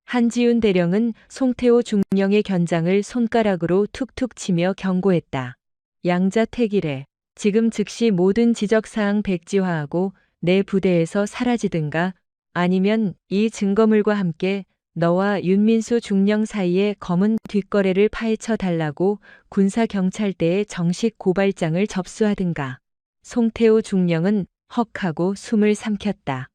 한지윤 대령은 송태호 중령의 견장을 손가락으로 툭툭 치며 경고했다. 양자택일해. 지금 즉시 모든 지적사항 백지화하고 내 부대에서 사라지든가 아니면 이 증거물과 함께 너와 윤민수 중령 사이의 검은 뒷거래를 파헤쳐 달라고 군사경찰대에 정식 고발장을 접수하든가. 송태호 중령은 헉하고 숨을 삼켰다.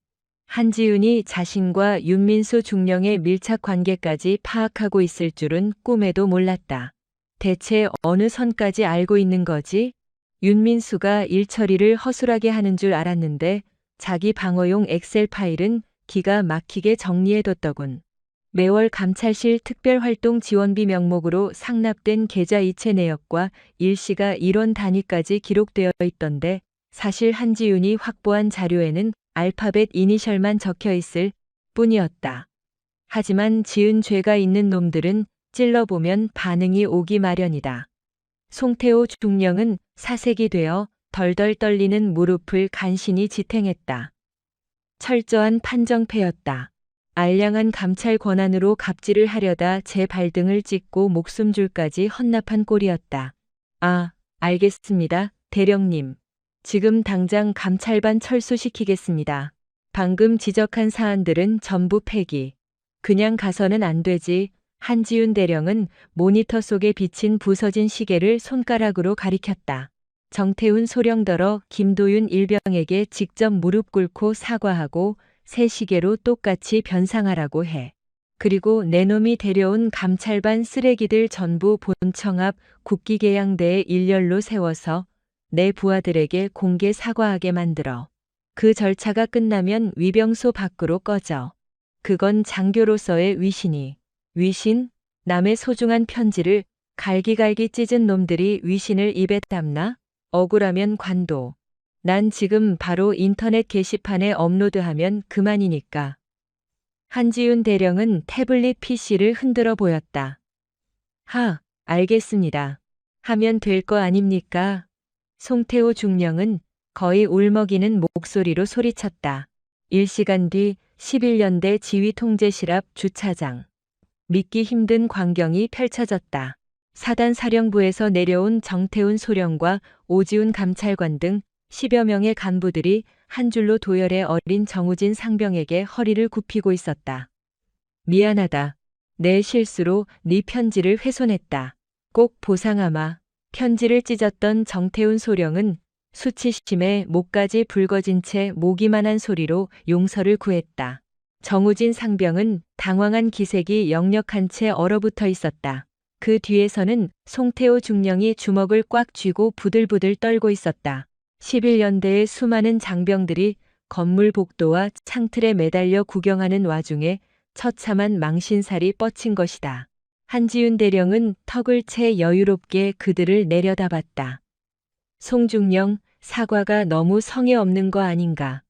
한지윤이 자신과 윤민수 중령의 밀착 관계까지 파악하고 있을 줄은 꿈에도 몰랐다. 대체 어느 선까지 알고 있는 거지? 윤민수가 일 처리를 허술하게 하는 줄 알았는데 자기 방어용 엑셀 파일은 기가 막히게 정리해뒀더군. 매월 감찰실 특별활동 지원비 명목으로 상납된 계좌 이체 내역과 일시가 1원 단위까지 기록되어 있던데 사실 한지윤이 확보한 자료에는 알파벳 이니셜만 적혀 있을 뿐이었다. 하지만 지은 죄가 있는 놈들은 찔러보면 반응이 오기 마련이다. 송태호 중령은 사색이 되어 덜덜 떨리는 무릎을 간신히 지탱했다. 철저한 판정패였다. 알량한 감찰 권한으로 갑질을 하려다 제 발등을 찍고 목숨줄까지 헌납한 꼴이었다. 아, 알겠습니다, 대령님. 지금 당장 감찰반 철수시키겠습니다. 방금 지적한 사안들은 전부 폐기. 그냥 가서는 안 되지. 한지윤 대령은 모니터 속에 비친 부서진 시계를 손가락으로 가리켰다. 정태훈 소령더러 김도윤 일병에게 직접 무릎 꿇고 사과하고 새 시계로 똑같이 변상하라고 해. 그리고 내 놈이 데려온 감찰반 쓰레기들 전부 본청 앞 국기계양대에 일렬로 세워서 내 부하들에게 공개 사과하게 만들어. 그 절차가 끝나면 위병소 밖으로 꺼져. 그건 장교로서의 위신이. 위신? 남의 소중한 편지를 갈기갈기 찢은 놈들이 위신을 입에 담나? 억울하면 관도. 난 지금 바로 인터넷 게시판에 업로드하면 그만이니까. 한지윤 대령은 태블릿 PC를 흔들어 보였다. 알겠습니다. 하면 될 거 아닙니까? 송태호 중령은 거의 울먹이는 목소리로 소리쳤다. 1시간 뒤 11년대 지휘통제실 앞 주차장. 믿기 힘든 광경이 펼쳐졌다. 사단 사령부에서 내려온 정태훈 소령과 오지훈 감찰관 등 10여 명의 간부들이 한 줄로 도열의 어린 정우진 상병에게 허리를 굽히고 있었다. 미안하다. 내 실수로 네 편지를 훼손했다. 꼭 보상하마. 편지를 찢었던 정태훈 소령은 수치심에 목까지 붉어진 채 모기만한 소리로 용서를 구했다. 정우진 상병은 당황한 기색이 역력한 채 얼어붙어 있었다. 그 뒤에서는 송태호 중령이 주먹을 꽉 쥐고 부들부들 떨고 있었다. 11연대의 수많은 장병들이 건물 복도와 창틀에 매달려 구경하는 와중에 처참한 망신살이 뻗친 것이다. 한지윤 대령은 턱을 채 여유롭게 그들을 내려다봤다. 송중령, 사과가 너무 성의 없는 거 아닌가.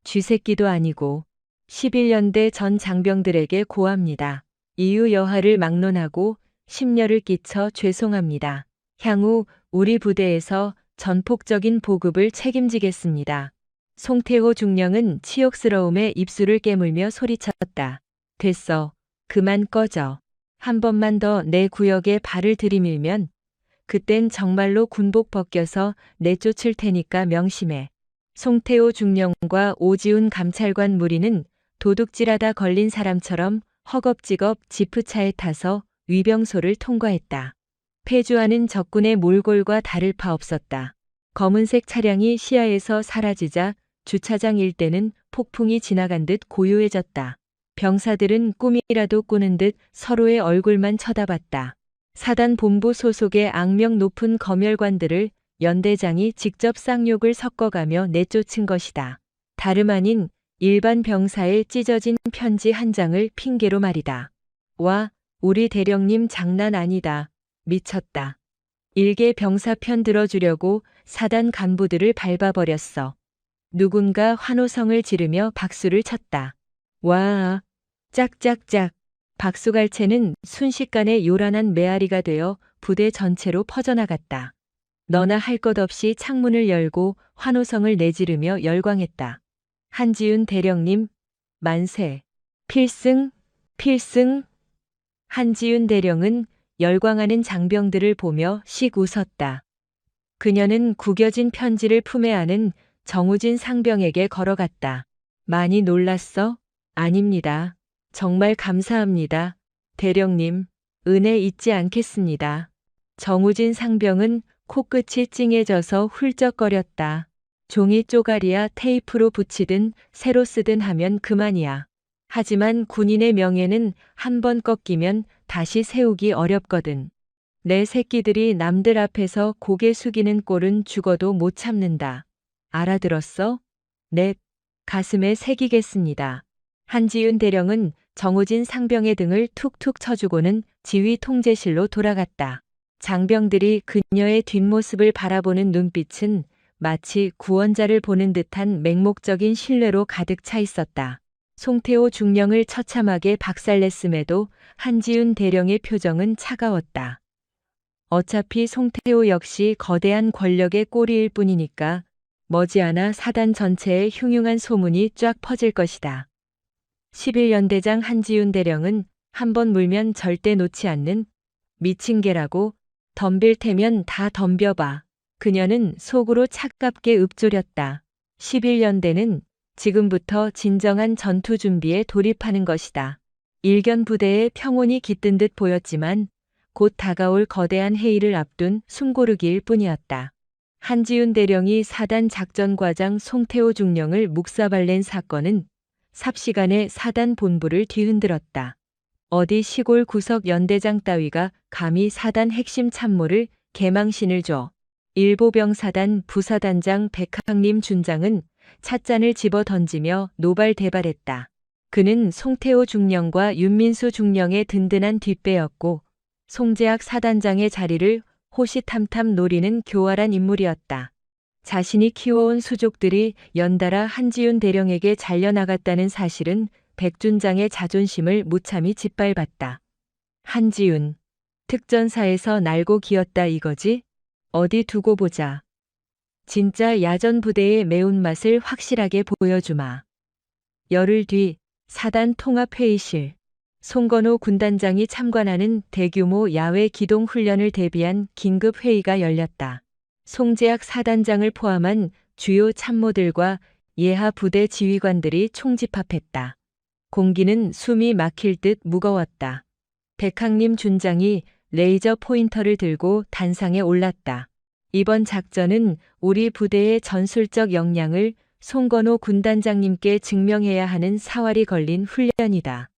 쥐새끼도 아니고 11연대 전 장병들에게 고합니다. 이유 여하를 막론하고 심려를 끼쳐 죄송합니다. 향후 우리 부대에서 전폭적인 보급을 책임지겠습니다. 송태호 중령은 치욕스러움에 입술을 깨물며 소리쳤다. 됐어. 그만 꺼져. 한 번만 더 내 구역에 발을 들이밀면 그땐 정말로 군복 벗겨서 내쫓을 테니까 명심해. 송태호 중령과 오지훈 감찰관 무리는 도둑질하다 걸린 사람처럼 허겁지겁 지프차에 타서 위병소를 통과했다. 폐주하는 적군의 몰골과 다를 바 없었다. 검은색 차량이 시야에서 사라지자 주차장 일대는 폭풍이 지나간 듯 고요해졌다. 병사들은 꿈이라도 꾸는 듯 서로의 얼굴만 쳐다봤다. 사단 본부 소속의 악명 높은 검열관들을 연대장이 직접 쌍욕을 섞어가며 내쫓은 것이다. 다름 아닌 일반 병사의 찢어진 편지 한 장을 핑계로 말이다. 와, 우리 대령님 장난 아니다. 미쳤다. 일개 병사 편 들어주려고 사단 간부들을 밟아버렸어. 누군가 환호성을 지르며 박수를 쳤다. 와, 짝짝짝. 박수갈채는 순식간에 요란한 메아리가 되어 부대 전체로 퍼져나갔다. 너나 할 것 없이 창문을 열고 환호성을 내지르며 열광했다. 한지윤 대령님, 만세. 필승, 필승. 한지윤 대령은 열광하는 장병들을 보며 씩 웃었다. 그녀는 구겨진 편지를 품에 안은 정우진 상병에게 걸어갔다. 많이 놀랐어? 아닙니다. 정말 감사합니다. 대령님, 은혜 잊지 않겠습니다. 정우진 상병은 코끝이 찡해져서 훌쩍거렸다. 종이 쪼가리야 테이프로 붙이든 새로 쓰든 하면 그만이야. 하지만 군인의 명예는 한 번 꺾이면 다시 세우기 어렵거든. 내 새끼들이 남들 앞에서 고개 숙이는 꼴은 죽어도 못 참는다. 알아들었어? 넵, 가슴에 새기겠습니다. 한지윤 대령은 정우진 상병의 등을 툭툭 쳐주고는 지휘 통제실로 돌아갔다. 장병들이 그녀의 뒷모습을 바라보는 눈빛은 마치 구원자를 보는 듯한 맹목적인 신뢰로 가득 차 있었다. 송태호 중령을 처참하게 박살냈음에도 한지윤 대령의 표정은 차가웠다. 어차피 송태호 역시 거대한 권력의 꼬리일 뿐이니까 머지않아 사단 전체에 흉흉한 소문이 쫙 퍼질 것이다. 11연대장 한지윤 대령은 한 번 물면 절대 놓지 않는 미친 개라고 덤빌 테면 다 덤벼봐. 그녀는 속으로 차갑게 읊조렸다. 11연대는 지금부터 진정한 전투 준비에 돌입하는 것이다. 일견 부대에 평온이 깃든 듯 보였지만 곧 다가올 거대한 회의를 앞둔 숨고르기일 뿐이었다. 한지윤 대령이 사단 작전과장 송태호 중령을 묵사발낸 사건은 삽시간에 사단 본부를 뒤흔들었다. 어디 시골 구석 연대장 따위가 감히 사단 핵심 참모를 개망신을 줘. 일보병사단 부사단장 백항림 준장은 찻잔을 집어 던지며 노발대발했다. 그는 송태호 중령과 윤민수 중령의 든든한 뒷배였고 송재학 사단장의 자리를 호시탐탐 노리는 교활한 인물이었다. 자신이 키워온 수족들이 연달아 한지윤 대령에게 잘려나갔다는 사실은 백준장의 자존심을 무참히 짓밟았다. 한지윤, 특전사에서 날고 기었다 이거지? 어디 두고 보자. 진짜 야전 부대의 매운맛을 확실하게 보여주마. 열흘 뒤 사단 통합회의실. 송건호 군단장이 참관하는 대규모 야외 기동 훈련을 대비한 긴급 회의가 열렸다. 송재학 사단장을 포함한 주요 참모들과 예하 부대 지휘관들이 총집합했다. 공기는 숨이 막힐 듯 무거웠다. 백항림 준장이 레이저 포인터를 들고 단상에 올랐다. 이번 작전은 우리 부대의 전술적 역량을 송건호 군단장님께 증명해야 하는 사활이 걸린 훈련이다.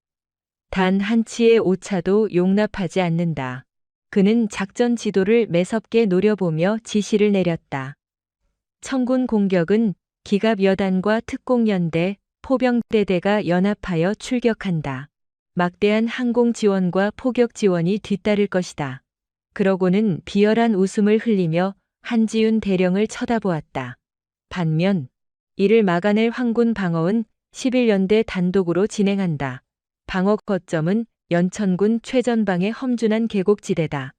단 한치의 오차도 용납하지 않는다. 그는 작전 지도를 매섭게 노려보며 지시를 내렸다. 청군 공격은 기갑 여단과 특공연대, 포병대대가 연합하여 출격한다. 막대한 항공 지원과 포격 지원이 뒤따를 것이다. 그러고는 비열한 웃음을 흘리며 한지윤 대령을 쳐다보았다. 반면 이를 막아낼 황군 방어은 11연대 단독으로 진행한다. 방어 거점은 연천군 최전방의 험준한 계곡지대다.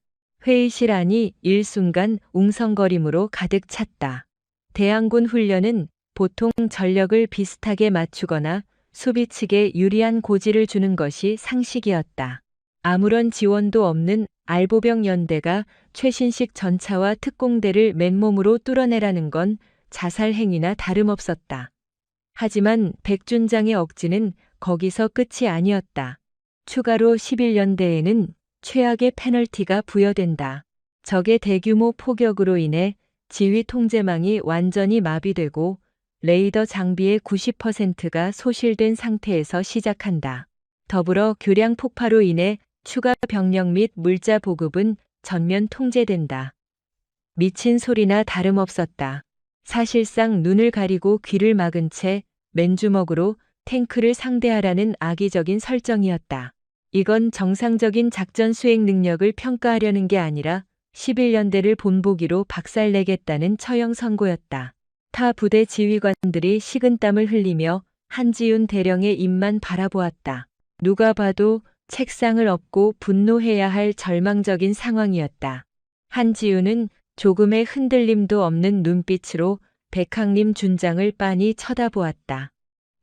회의실 안이 일순간 웅성거림으로 가득 찼다. 대항군 훈련은 보통 전력을 비슷하게 맞추거나 수비 측에 유리한 고지를 주는 것이 상식이었다. 아무런 지원도 없는 알보병 연대가 최신식 전차와 특공대를 맨몸으로 뚫어내라는 건 자살 행위나 다름없었다. 하지만 백준장의 억지는 거기서 끝이 아니었다. 추가로 11연대에는 최악의 페널티가 부여된다. 적의 대규모 포격으로 인해 지휘 통제망이 완전히 마비되고 레이더 장비의 90%가 소실된 상태에서 시작한다. 더불어 교량 폭파로 인해 추가 병력 및 물자 보급은 전면 통제된다. 미친 소리나 다름없었다. 사실상 눈을 가리고 귀를 막은 채 맨주먹으로 탱크를 상대하라는 악의적인 설정이었다. 이건 정상적인 작전 수행 능력을 평가하려는 게 아니라 11연대를 본보기로 박살내겠다는 처형 선고였다. 타 부대 지휘관들이 식은땀을 흘리며 한지윤 대령의 입만 바라보았다. 누가 봐도 책상을 엎고 분노해야 할 절망적인 상황이었다. 한지윤은 조금의 흔들림도 없는 눈빛으로 백항림 준장을 빤히 쳐다보았다.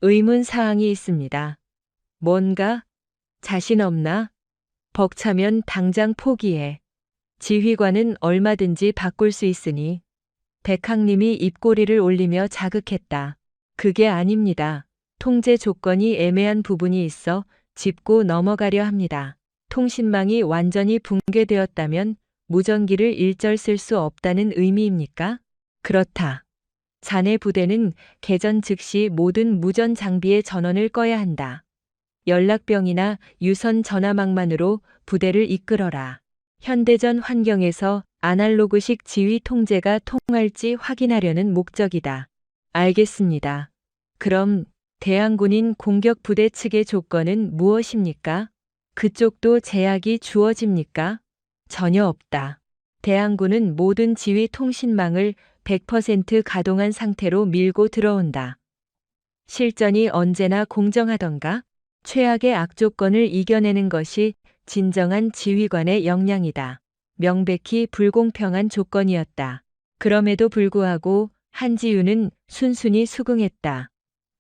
의문 사항이 있습니다. 뭔가? 자신 없나? 벅차면 당장 포기해. 지휘관은 얼마든지 바꿀 수 있으니. 백항림이 입꼬리를 올리며 자극했다. 그게 아닙니다. 통제 조건이 애매한 부분이 있어 짚고 넘어가려 합니다. 통신망이 완전히 붕괴되었다면 무전기를 일절 쓸 수 없다는 의미입니까? 그렇다. 자네 부대는 개전 즉시 모든 무전 장비의 전원을 꺼야 한다. 연락병이나 유선 전화망만으로 부대를 이끌어라. 현대전 환경에서 아날로그식 지휘 통제가 통할지 확인하려는 목적이다. 알겠습니다. 그럼 대항군인 공격부대 측의 조건은 무엇입니까? 그쪽도 제약이 주어집니까? 전혀 없다. 대항군은 모든 지휘 통신망을 100% 가동한 상태로 밀고 들어온다. 실전이 언제나 공정하던가? 최악의 악조건을 이겨내는 것이 진정한 지휘관의 역량이다. 명백히 불공평한 조건이었다. 그럼에도 불구하고 한지윤은 순순히 수긍했다.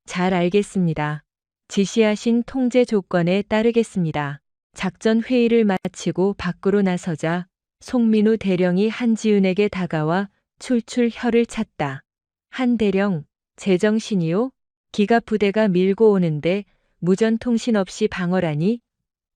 잘 알겠습니다. 지시하신 통제 조건에 따르겠습니다. 작전 회의를 마치고 밖으로 나서자 송민우 대령이 한지윤에게 다가와 출출 혀를 찼다. 한 대령, 제정신이요? 기갑 부대가 밀고 오는데 무전통신 없이 방어라니?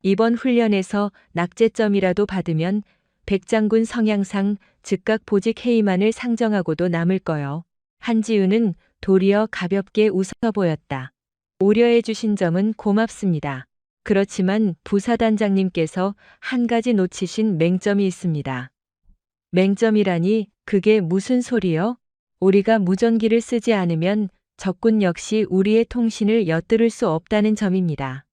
이번 훈련에서 낙제점이라도 받으면 백장군 성향상 즉각 보직 해임안을 상정하고도 남을 거요. 한지윤은 도리어 가볍게 웃어 보였다. 오려해 주신 점은 고맙습니다. 그렇지만 부사단장님께서 한 가지 놓치신 맹점이 있습니다. 맹점이라니 그게 무슨 소리요? 우리가 무전기를 쓰지 않으면 적군 역시 우리의 통신을 엿들을 수 없다는 점입니다.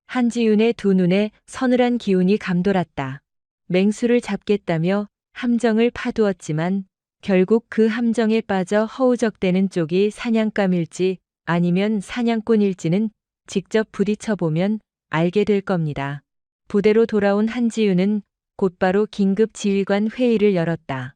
한지윤의 두 눈에 서늘한 기운이 감돌았다. 맹수를 잡겠다며 함정을 파두었지만 결국 그 함정에 빠져 허우적대는 쪽이 사냥감일지 아니면 사냥꾼일지는 직접 부딪혀보면 알게 될 겁니다. 부대로 돌아온 한지윤은 곧바로 긴급 지휘관 회의를 열었다.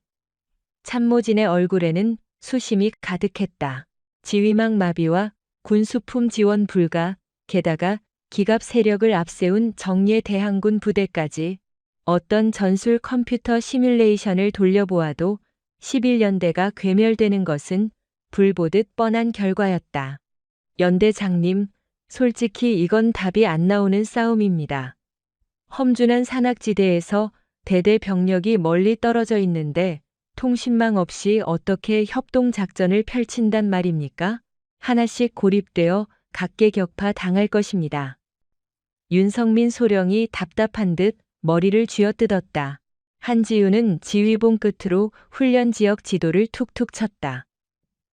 참모진의 얼굴에는 수심이 가득했다. 지휘망 마비와 군수품 지원 불가, 게다가 기갑 세력을 앞세운 정예 대항군 부대까지 어떤 전술 컴퓨터 시뮬레이션을 돌려보아도 11연대가 괴멸되는 것은 불보듯 뻔한 결과였다. 연대장님, 솔직히 이건 답이 안 나오는 싸움입니다. 험준한 산악지대에서 대대 병력이 멀리 떨어져 있는데 통신망 없이 어떻게 협동작전을 펼친단 말입니까? 하나씩 고립되어 각계격파 당할 것입니다. 윤성민 소령이 답답한 듯 머리를 쥐어뜯었다. 한지우는 지휘봉 끝으로 훈련 지역 지도를 툭툭 쳤다.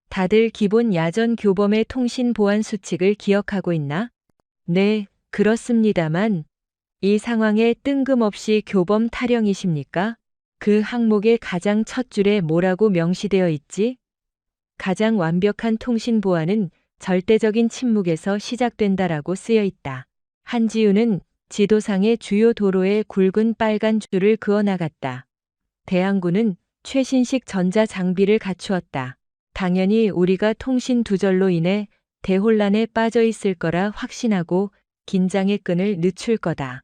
다들 기본 야전 교범의 통신 보안 수칙을 기억하고 있나? 네, 그렇습니다만 이 상황에 뜬금없이 교범 타령이십니까? 그 항목의 가장 첫 줄에 뭐라고 명시되어 있지? 가장 완벽한 통신 보안은 절대적인 침묵에서 시작된다라고 쓰여 있다. 한지우는 지도상의 주요 도로에 굵은 빨간 줄을 그어 나갔다. 대항군은 최신식 전자 장비를 갖추었다. 당연히 우리가 통신 두절로 인해 대혼란에 빠져 있을 거라 확신하고 긴장의 끈을 늦출 거다.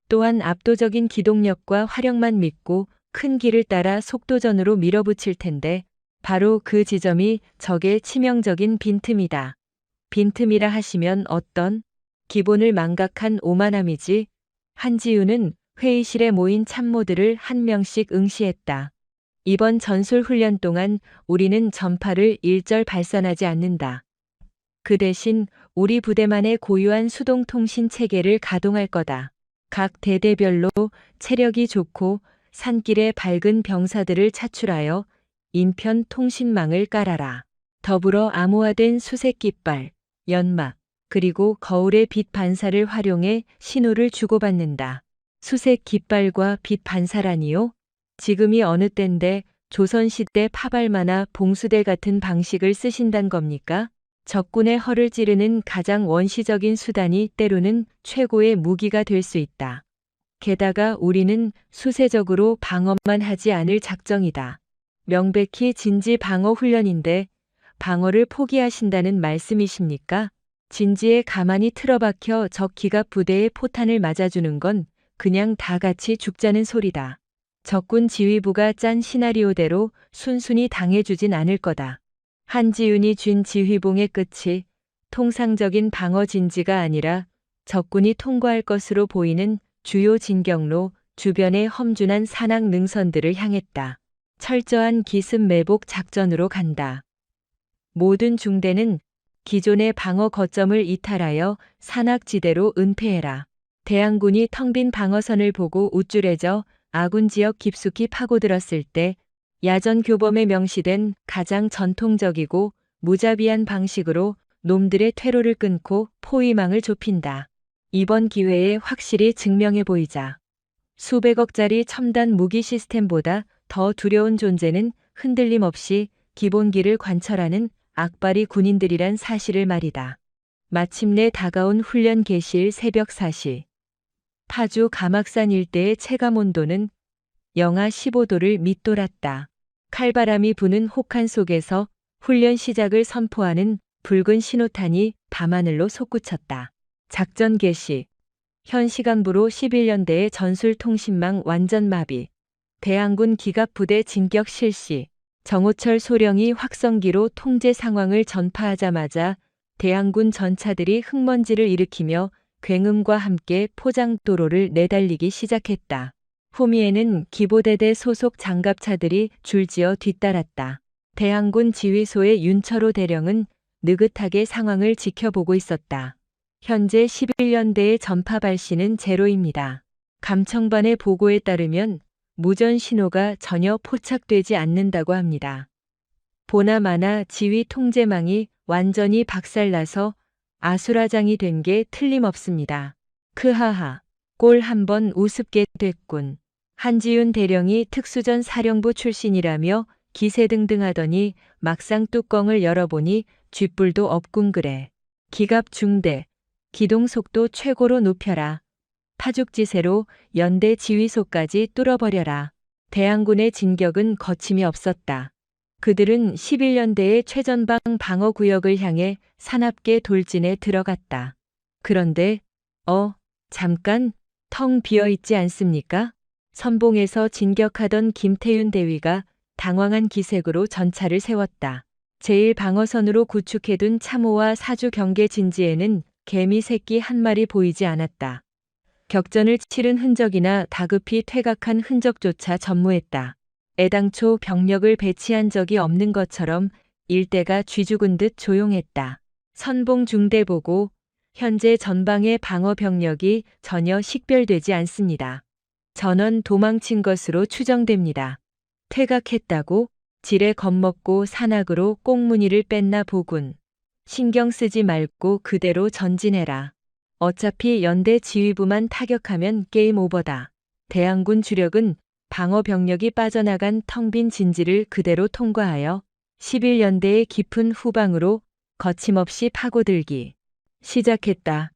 또한 압도적인 기동력과 화력만 믿고 큰 길을 따라 속도전으로 밀어붙일 텐데 바로 그 지점이 적의 치명적인 빈틈이다. 빈틈이라 하시면 어떤? 기본을 망각한 오만함이지. 한지우는 회의실에 모인 참모들을 한 명씩 응시했다. 이번 전술훈련 동안 우리는 전파를 일절 발산하지 않는다. 그 대신 우리 부대만의 고유한 수동통신 체계를 가동할 거다. 각 대대별로 체력이 좋고 산길에 밝은 병사들을 차출하여 인편 통신망을 깔아라. 더불어 암호화된 수색 깃발, 연막, 그리고 거울의 빛 반사를 활용해 신호를 주고받는다. 수색 깃발과 빛 반사라니요? 지금이 어느 때인데 조선시대 파발마나 봉수대 같은 방식을 쓰신단 겁니까? 적군의 허를 찌르는 가장 원시적인 수단이 때로는 최고의 무기가 될 수 있다. 게다가 우리는 수세적으로 방어만 하지 않을 작정이다. 명백히 진지 방어 훈련인데 방어를 포기하신다는 말씀이십니까? 진지에 가만히 틀어박혀 적 기갑 부대의 포탄을 맞아주는 건 그냥 다 같이 죽자는 소리다. 적군 지휘부가 짠 시나리오대로 순순히 당해주진 않을 거다. 한지윤이 쥔 지휘봉의 끝이 통상적인 방어 진지가 아니라 적군이 통과할 것으로 보이는 주요 진경로 주변의 험준한 산악 능선들을 향했다. 철저한 기습 매복 작전으로 간다. 모든 중대는 기존의 방어 거점을 이탈하여 산악지대로 은폐해라. 대항군이 텅 빈 방어선을 보고 우쭐해져 아군 지역 깊숙이 파고들었을 때 야전 교범에 명시된 가장 전통적이고 무자비한 방식으로 놈들의 퇴로를 끊고 포위망을 좁힌다. 이번 기회에 확실히 증명해 보이자. 수백억짜리 첨단 무기 시스템보다 더 두려운 존재는 흔들림 없이 기본기를 관철하는 악바리 군인들이란 사실을 말이다. 마침내 다가온 훈련 개시일 새벽 4시. 파주 가막산 일대의 체감온도는 영하 15도를 밑돌았다. 칼바람이 부는 혹한 속에서 훈련 시작을 선포하는 붉은 신호탄이 밤하늘로 솟구쳤다. 작전 개시. 현 시간부로 11년대의 전술통신망 완전 마비. 대항군 기갑부대 진격 실시. 정호철 소령이 확성기로 통제 상황을 전파하자마자 대항군 전차들이 흙먼지를 일으키며 굉음과 함께 포장도로를 내달리기 시작했다. 후미에는 기보대대 소속 장갑차들이 줄지어 뒤따랐다. 대항군 지휘소의 윤철호 대령은 느긋하게 상황을 지켜보고 있었다. 현재 11년대의 전파 발신은 제로입니다. 감청반의 보고에 따르면 무전 신호가 전혀 포착되지 않는다고 합니다. 보나마나 지휘 통제망이 완전히 박살나서 아수라장이 된 게 틀림없습니다. 크하하, 꼴 한번 우습게 됐군. 한지윤 대령이 특수전 사령부 출신이라며 기세등등하더니 막상 뚜껑을 열어보니 쥐뿔도 없군 그래. 기갑 중대, 기동속도 최고로 높여라. 파죽지세로 연대 지휘소까지 뚫어버려라. 대항군의 진격은 거침이 없었다. 그들은 11년대의 최전방 방어구역을 향해 사납게 돌진에 들어갔다. 그런데 잠깐 텅 비어있지 않습니까? 선봉에서 진격하던 김태윤 대위가 당황한 기색으로 전차를 세웠다. 제1방어선으로 구축해둔 참호와 사주 경계 진지에는 개미 새끼 한 마리 보이지 않았다. 격전을 치른 흔적이나 다급히 퇴각한 흔적조차 전무했다. 애당초 병력을 배치한 적이 없는 것처럼 일대가 쥐죽은 듯 조용했다. 선봉 중대 보고 현재 전방의 방어 병력이 전혀 식별되지 않습니다. 전원 도망친 것으로 추정됩니다. 퇴각했다고? 지레 겁먹고 산악으로 꽁무니를 뺐나 보군. 신경 쓰지 말고 그대로 전진해라. 어차피 연대 지휘부만 타격하면 게임 오버다. 대항군 주력은 방어 병력이 빠져나간 텅 빈 진지를 그대로 통과하여 11연대의 깊은 후방으로 거침없이 파고들기 시작했다.